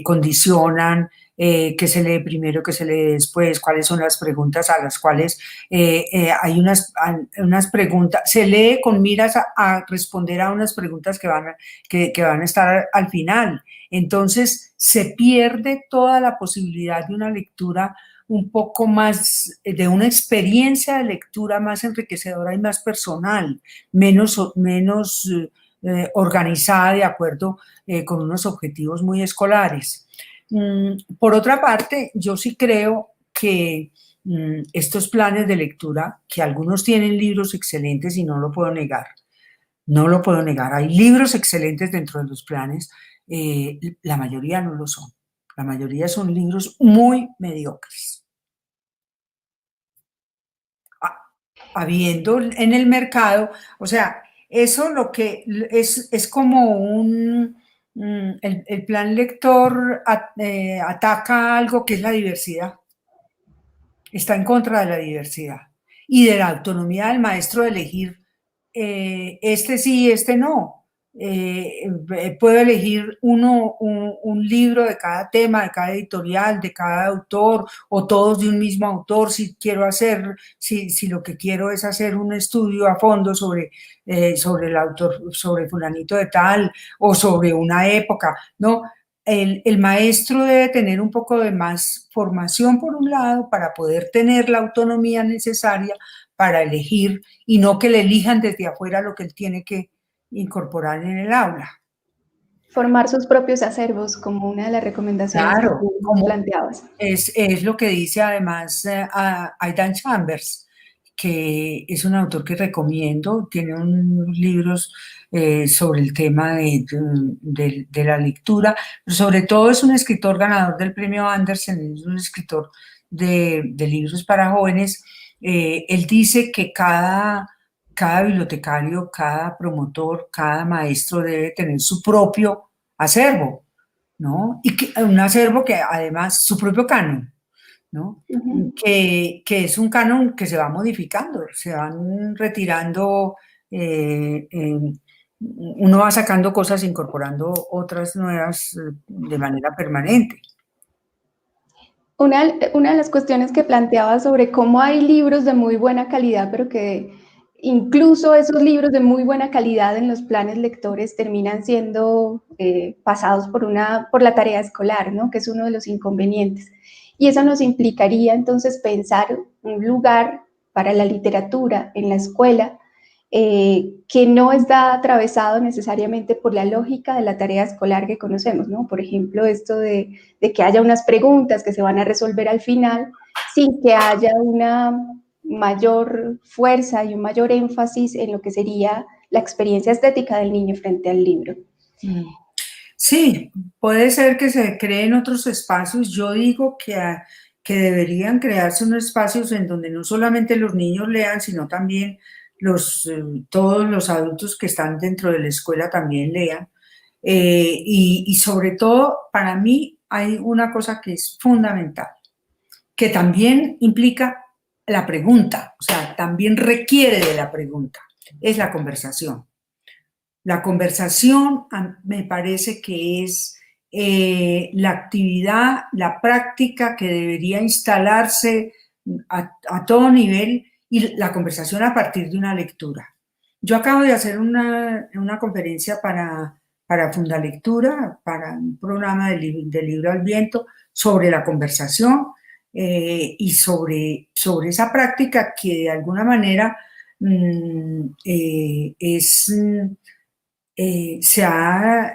condicionan qué se lee primero, qué se lee después, cuáles son las preguntas a las cuales hay unas preguntas, se lee con miras a responder a unas preguntas que van a estar al final. Entonces se pierde toda la posibilidad de una lectura un poco más, de una experiencia de lectura más enriquecedora y más personal, menos organizada de acuerdo con unos objetivos muy escolares. Por otra parte, yo sí creo que estos planes de lectura, que algunos tienen libros excelentes y no lo puedo negar, no lo puedo negar, hay libros excelentes dentro de los planes, la mayoría no lo son, la mayoría son libros muy mediocres. Habiendo en el mercado, o sea, eso lo que es como el plan lector ataca algo que es la diversidad, está en contra de la diversidad y de la autonomía del maestro de elegir este sí, este no. Puedo elegir un libro de cada tema, de cada editorial, de cada autor, o todos de un mismo autor, si quiero hacer, si lo que quiero es hacer un estudio a fondo sobre el autor, sobre fulanito de tal, o sobre una época, ¿no? El maestro debe tener un poco de más formación, por un lado, para poder tener la autonomía necesaria para elegir y no que le elijan desde afuera lo que él tiene que incorporar en el aula. Formar sus propios acervos, como una de las recomendaciones que Claro, tú como planteabas. es lo que dice además Aidan Chambers, que es un autor que recomiendo, tiene unos libros sobre el tema de la lectura, pero sobre todo es un escritor ganador del premio Andersen, es un escritor de libros para jóvenes. Él dice que cada bibliotecario, cada promotor, cada maestro debe tener su propio acervo, ¿no? Y un acervo que además, su propio canon, ¿no? Que es un canon que se va modificando, se van retirando, uno va sacando cosas, incorporando otras nuevas de manera permanente. Una de las cuestiones que planteaba sobre cómo hay libros de muy buena calidad, pero que incluso esos libros de muy buena calidad en los planes lectores terminan siendo pasados por la tarea escolar, ¿no? Que es uno de los inconvenientes. Y eso nos implicaría entonces pensar un lugar para la literatura en la escuela que no está atravesado necesariamente por la lógica de la tarea escolar que conocemos, ¿no? Por ejemplo, esto de que haya unas preguntas que se van a resolver al final sin que haya una mayor fuerza y un mayor énfasis en lo que sería la experiencia estética del niño frente al libro. Sí, puede ser que se creen otros espacios. Yo digo que deberían crearse unos espacios en donde no solamente los niños lean, sino también todos los adultos que están dentro de la escuela también lean. Y sobre todo, para mí hay una cosa que es fundamental, que también implica la pregunta, o sea, también requiere de la pregunta, es la conversación. La conversación me parece que es la actividad, la práctica que debería instalarse a todo nivel, y la conversación a partir de una lectura. Yo acabo de hacer una conferencia para Fundalectura, para un programa de Libro al Viento, sobre la conversación y sobre esa práctica que de alguna manera se ha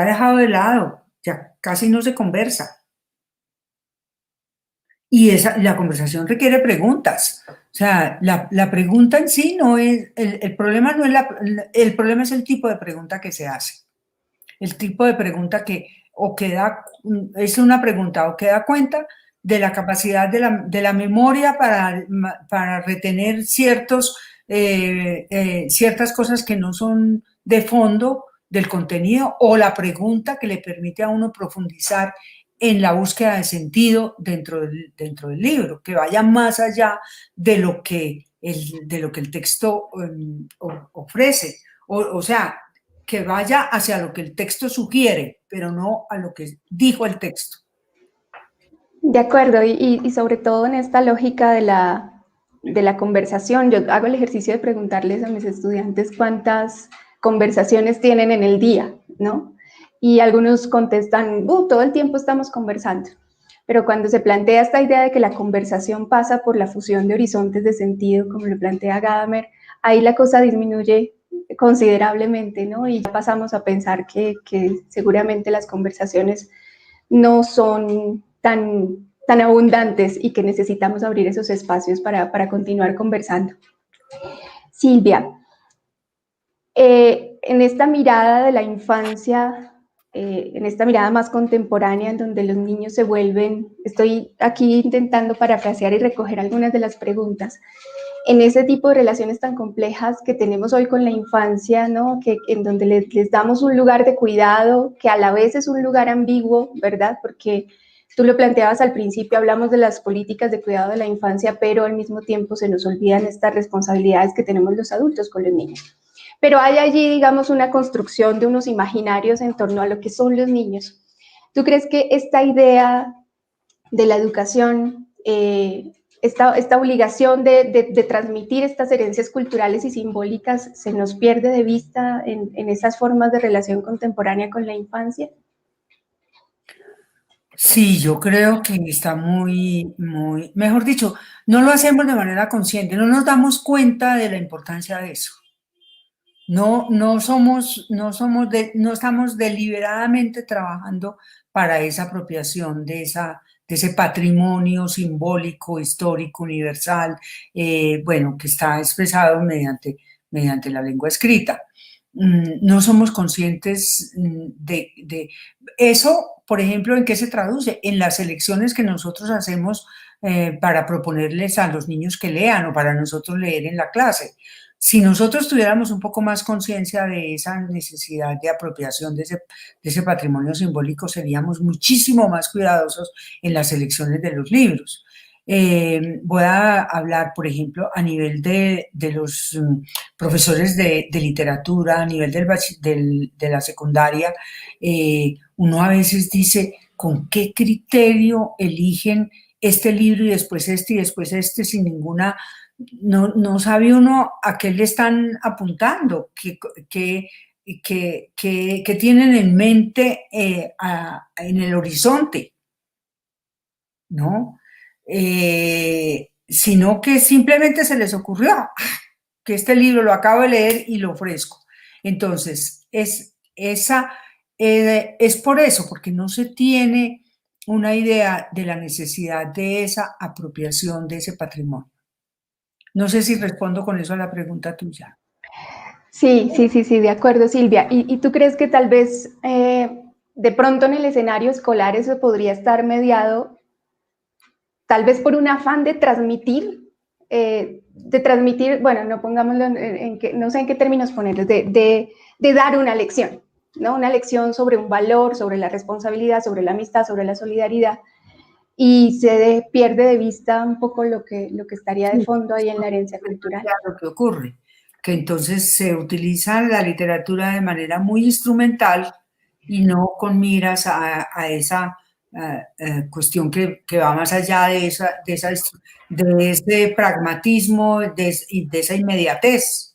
dejado de lado, ya casi no se conversa. Y la conversación requiere preguntas. O sea, la pregunta en sí no es, el problema no es el problema es el tipo de pregunta que se hace. El tipo de pregunta que es una pregunta o que da cuenta de la capacidad de la memoria para retener ciertas cosas que no son de fondo del contenido, o la pregunta que le permite a uno profundizar en la búsqueda de sentido dentro del libro, que vaya más allá de lo que el texto ofrece. O sea, que vaya hacia lo que el texto sugiere, pero no a lo que dijo el texto. De acuerdo, y sobre todo en esta lógica de la conversación, yo hago el ejercicio de preguntarles a mis estudiantes cuántas conversaciones tienen en el día, ¿no? Y algunos contestan, todo el tiempo estamos conversando. Pero cuando se plantea esta idea de que la conversación pasa por la fusión de horizontes de sentido, como lo plantea Gadamer, ahí la cosa disminuye considerablemente, ¿no? Y ya pasamos a pensar que seguramente las conversaciones no son tan abundantes y que necesitamos abrir esos espacios para continuar conversando. Silvia, en esta mirada de la infancia, en esta mirada más contemporánea en donde los niños se vuelven, estoy aquí intentando parafrasear y recoger algunas de las preguntas, en ese tipo de relaciones tan complejas que tenemos hoy con la infancia, ¿no? En donde les damos un lugar de cuidado, que a la vez es un lugar ambiguo, ¿verdad? Porque tú lo planteabas al principio, hablamos de las políticas de cuidado de la infancia, pero al mismo tiempo se nos olvidan estas responsabilidades que tenemos los adultos con los niños. Pero hay allí, digamos, una construcción de unos imaginarios en torno a lo que son los niños. ¿Tú crees que esta idea de la educación, esta obligación de transmitir estas herencias culturales y simbólicas se nos pierde de vista en esas formas de relación contemporánea con la infancia? Sí, yo creo que está mejor dicho, no lo hacemos de manera consciente, no nos damos cuenta de la importancia de eso. No estamos deliberadamente trabajando para esa apropiación de ese patrimonio simbólico, histórico, universal, bueno, que está expresado mediante la lengua escrita. No somos conscientes de eso. Por ejemplo, ¿en qué se traduce? En las elecciones que nosotros hacemos para proponerles a los niños que lean, o para nosotros leer en la clase. si nosotros tuviéramos un poco más conciencia de esa necesidad de apropiación de ese patrimonio simbólico, seríamos muchísimo más cuidadosos en las selecciones de los libros. Voy a hablar, por ejemplo, a nivel de los profesores de literatura, a nivel de la secundaria. Uno a veces dice, ¿con qué criterio eligen este libro y después este sin ninguna... No sabe uno a qué le están apuntando, qué tienen en mente en el horizonte, ¿no? Sino que simplemente se les ocurrió que este libro lo acabo de leer y lo ofrezco. Entonces, es por eso, porque no se tiene una idea de la necesidad de esa apropiación de ese patrimonio. No sé si respondo con eso a la pregunta tuya. Sí, sí, sí, sí, de acuerdo, Silvia. ¿Y tú crees que tal vez de pronto en el escenario escolar eso podría estar mediado tal vez por un afán de transmitir, bueno, no pongámoslo no sé en qué términos ponerlo, de dar una lección, ¿no? Una lección sobre un valor, sobre la responsabilidad, sobre la amistad, sobre la solidaridad, y pierde de vista un poco lo que estaría de Sí, fondo ahí en la herencia cultural. lo que ocurre, que entonces se utiliza la literatura de manera muy instrumental y no con miras a esa cuestión que va más allá de ese pragmatismo, de esa inmediatez.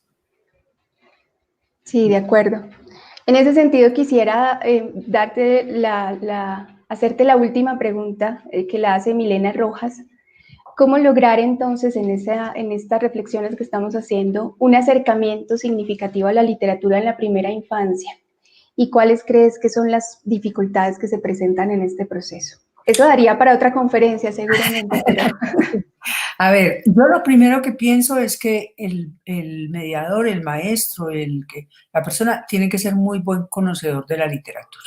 Sí, de acuerdo. En ese sentido, quisiera hacerte la última pregunta que la hace Milena Rojas. ¿Cómo lograr entonces en estas reflexiones que estamos haciendo un acercamiento significativo a la literatura en la primera infancia? ¿Y cuáles crees que son las dificultades que se presentan en este proceso? Eso daría para otra conferencia seguramente, pero... A ver, yo lo primero que pienso es que el mediador, el maestro, la persona tiene que ser muy buen conocedor de la literatura,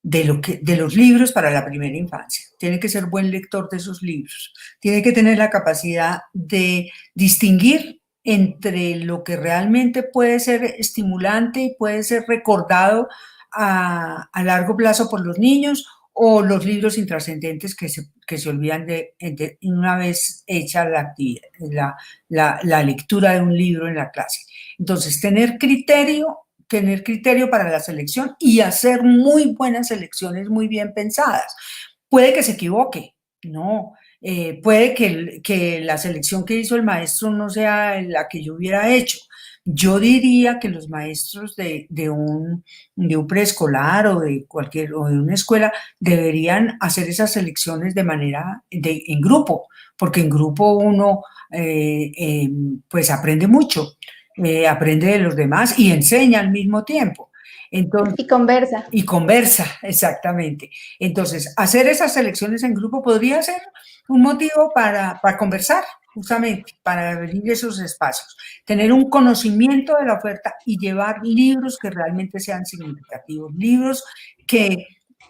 de los libros para la primera infancia. Tiene que ser buen lector de esos libros. Tiene que tener la capacidad de distinguir entre lo que realmente puede ser estimulante y puede ser recordado a largo plazo por los niños, o los libros intrascendentes que se olvidan de una vez hecha la lectura de un libro en la clase. Entonces, tener criterio para la selección y hacer muy buenas selecciones muy bien pensadas. Puede que se equivoque, no. Puede que la selección que hizo el maestro no sea la que yo hubiera hecho. Yo diría que los maestros de un preescolar o o de una escuela deberían hacer esas selecciones en grupo, porque en grupo uno pues aprende mucho, aprende de los demás y enseña al mismo tiempo. Entonces, Y conversa. y conversa, exactamente. Entonces, hacer esas selecciones en grupo podría ser un motivo para conversar, justamente, para abrir esos espacios, tener un conocimiento de la oferta y llevar libros que realmente sean significativos, que,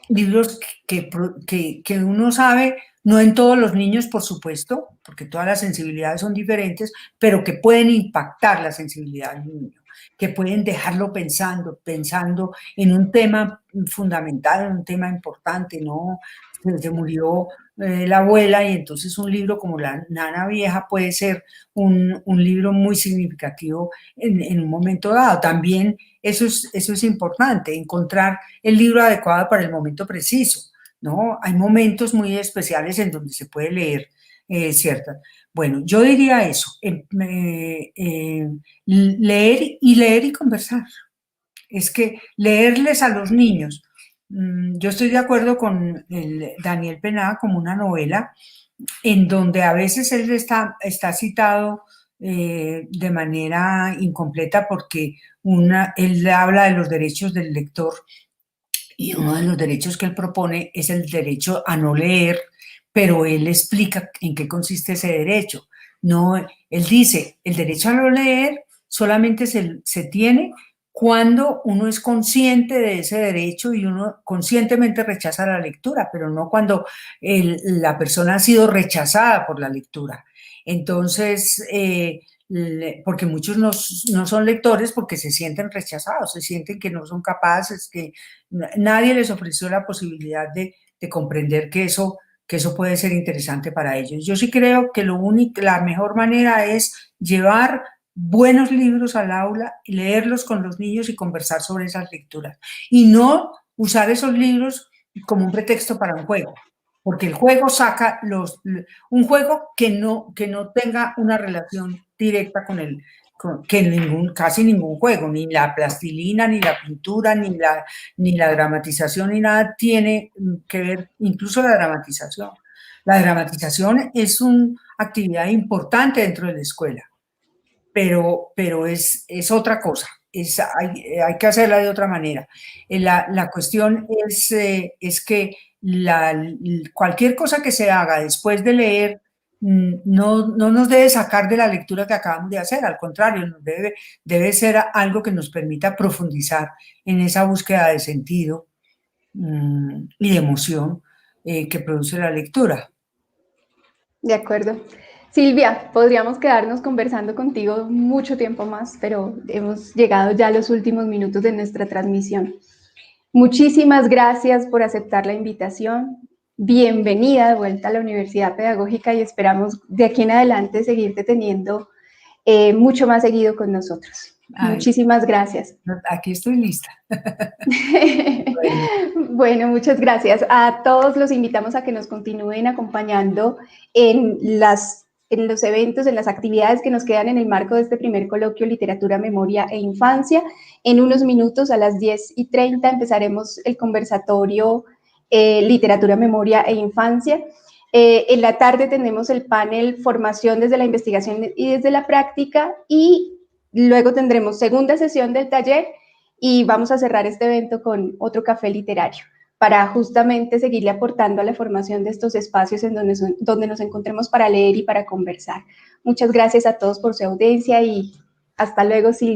libros que uno sabe, no en todos los niños, por supuesto, porque todas las sensibilidades son diferentes, pero que pueden impactar la sensibilidad del niño, que pueden dejarlo pensando en un tema fundamental, en un tema importante, ¿no? Se murió la abuela y entonces un libro como La Nana Vieja puede ser un libro muy significativo en un momento dado. También eso es importante, encontrar el libro adecuado para el momento preciso, ¿no? Hay momentos muy especiales en donde se puede leer ciertas. Bueno, yo diría eso, leer y conversar. Es que leerles a los niños. Yo estoy de acuerdo con Daniel Pená como una novela en donde a veces él está citado de manera incompleta porque él habla de los derechos del lector y uno de los derechos que él propone es el derecho a no leer, pero él explica en qué consiste ese derecho. No, él dice, el derecho a no leer solamente se tiene cuando uno es consciente de ese derecho y uno conscientemente rechaza la lectura, pero no cuando la persona ha sido rechazada por la lectura. Entonces, porque muchos no son lectores porque se sienten rechazados, se sienten que no son capaces, que nadie les ofreció la posibilidad de comprender que eso puede ser interesante para ellos. Yo sí creo que la mejor manera es llevar buenos libros al aula, leerlos con los niños y conversar sobre esas lecturas. Y no usar esos libros como un pretexto para un juego, porque el juego saca un juego que no tenga una relación directa casi ningún juego, ni la plastilina, ni la pintura, ni la dramatización, ni nada tiene que ver, incluso la dramatización. La dramatización es una actividad importante dentro de la escuela, pero es otra cosa, hay que hacerla de otra manera. La cuestión es que cualquier cosa que se haga después de leer no nos debe sacar de la lectura que acabamos de hacer, al contrario, debe ser algo que nos permita profundizar en esa búsqueda de sentido y de emoción que produce la lectura. De acuerdo. Silvia, podríamos quedarnos conversando contigo mucho tiempo más, pero hemos llegado ya a los últimos minutos de nuestra transmisión. Muchísimas gracias por aceptar la invitación. Bienvenida de vuelta a la Universidad Pedagógica y esperamos de aquí en adelante seguirte teniendo mucho más seguido con nosotros. Ay, muchísimas gracias. aquí estoy lista. Bueno, muchas gracias. A todos los invitamos a que nos continúen acompañando en los eventos, en las actividades que nos quedan en el marco de este primer coloquio Literatura, Memoria e Infancia. En unos minutos, a las 10:30, empezaremos el conversatorio Literatura, Memoria e Infancia. En la tarde tendremos el panel Formación desde la investigación y desde la práctica, y luego tendremos segunda sesión del taller y vamos a cerrar este evento con otro café literario para justamente seguirle aportando a la formación de estos espacios en donde nos encontremos para leer y para conversar. Muchas gracias a todos por su audiencia y hasta luego, Silvia.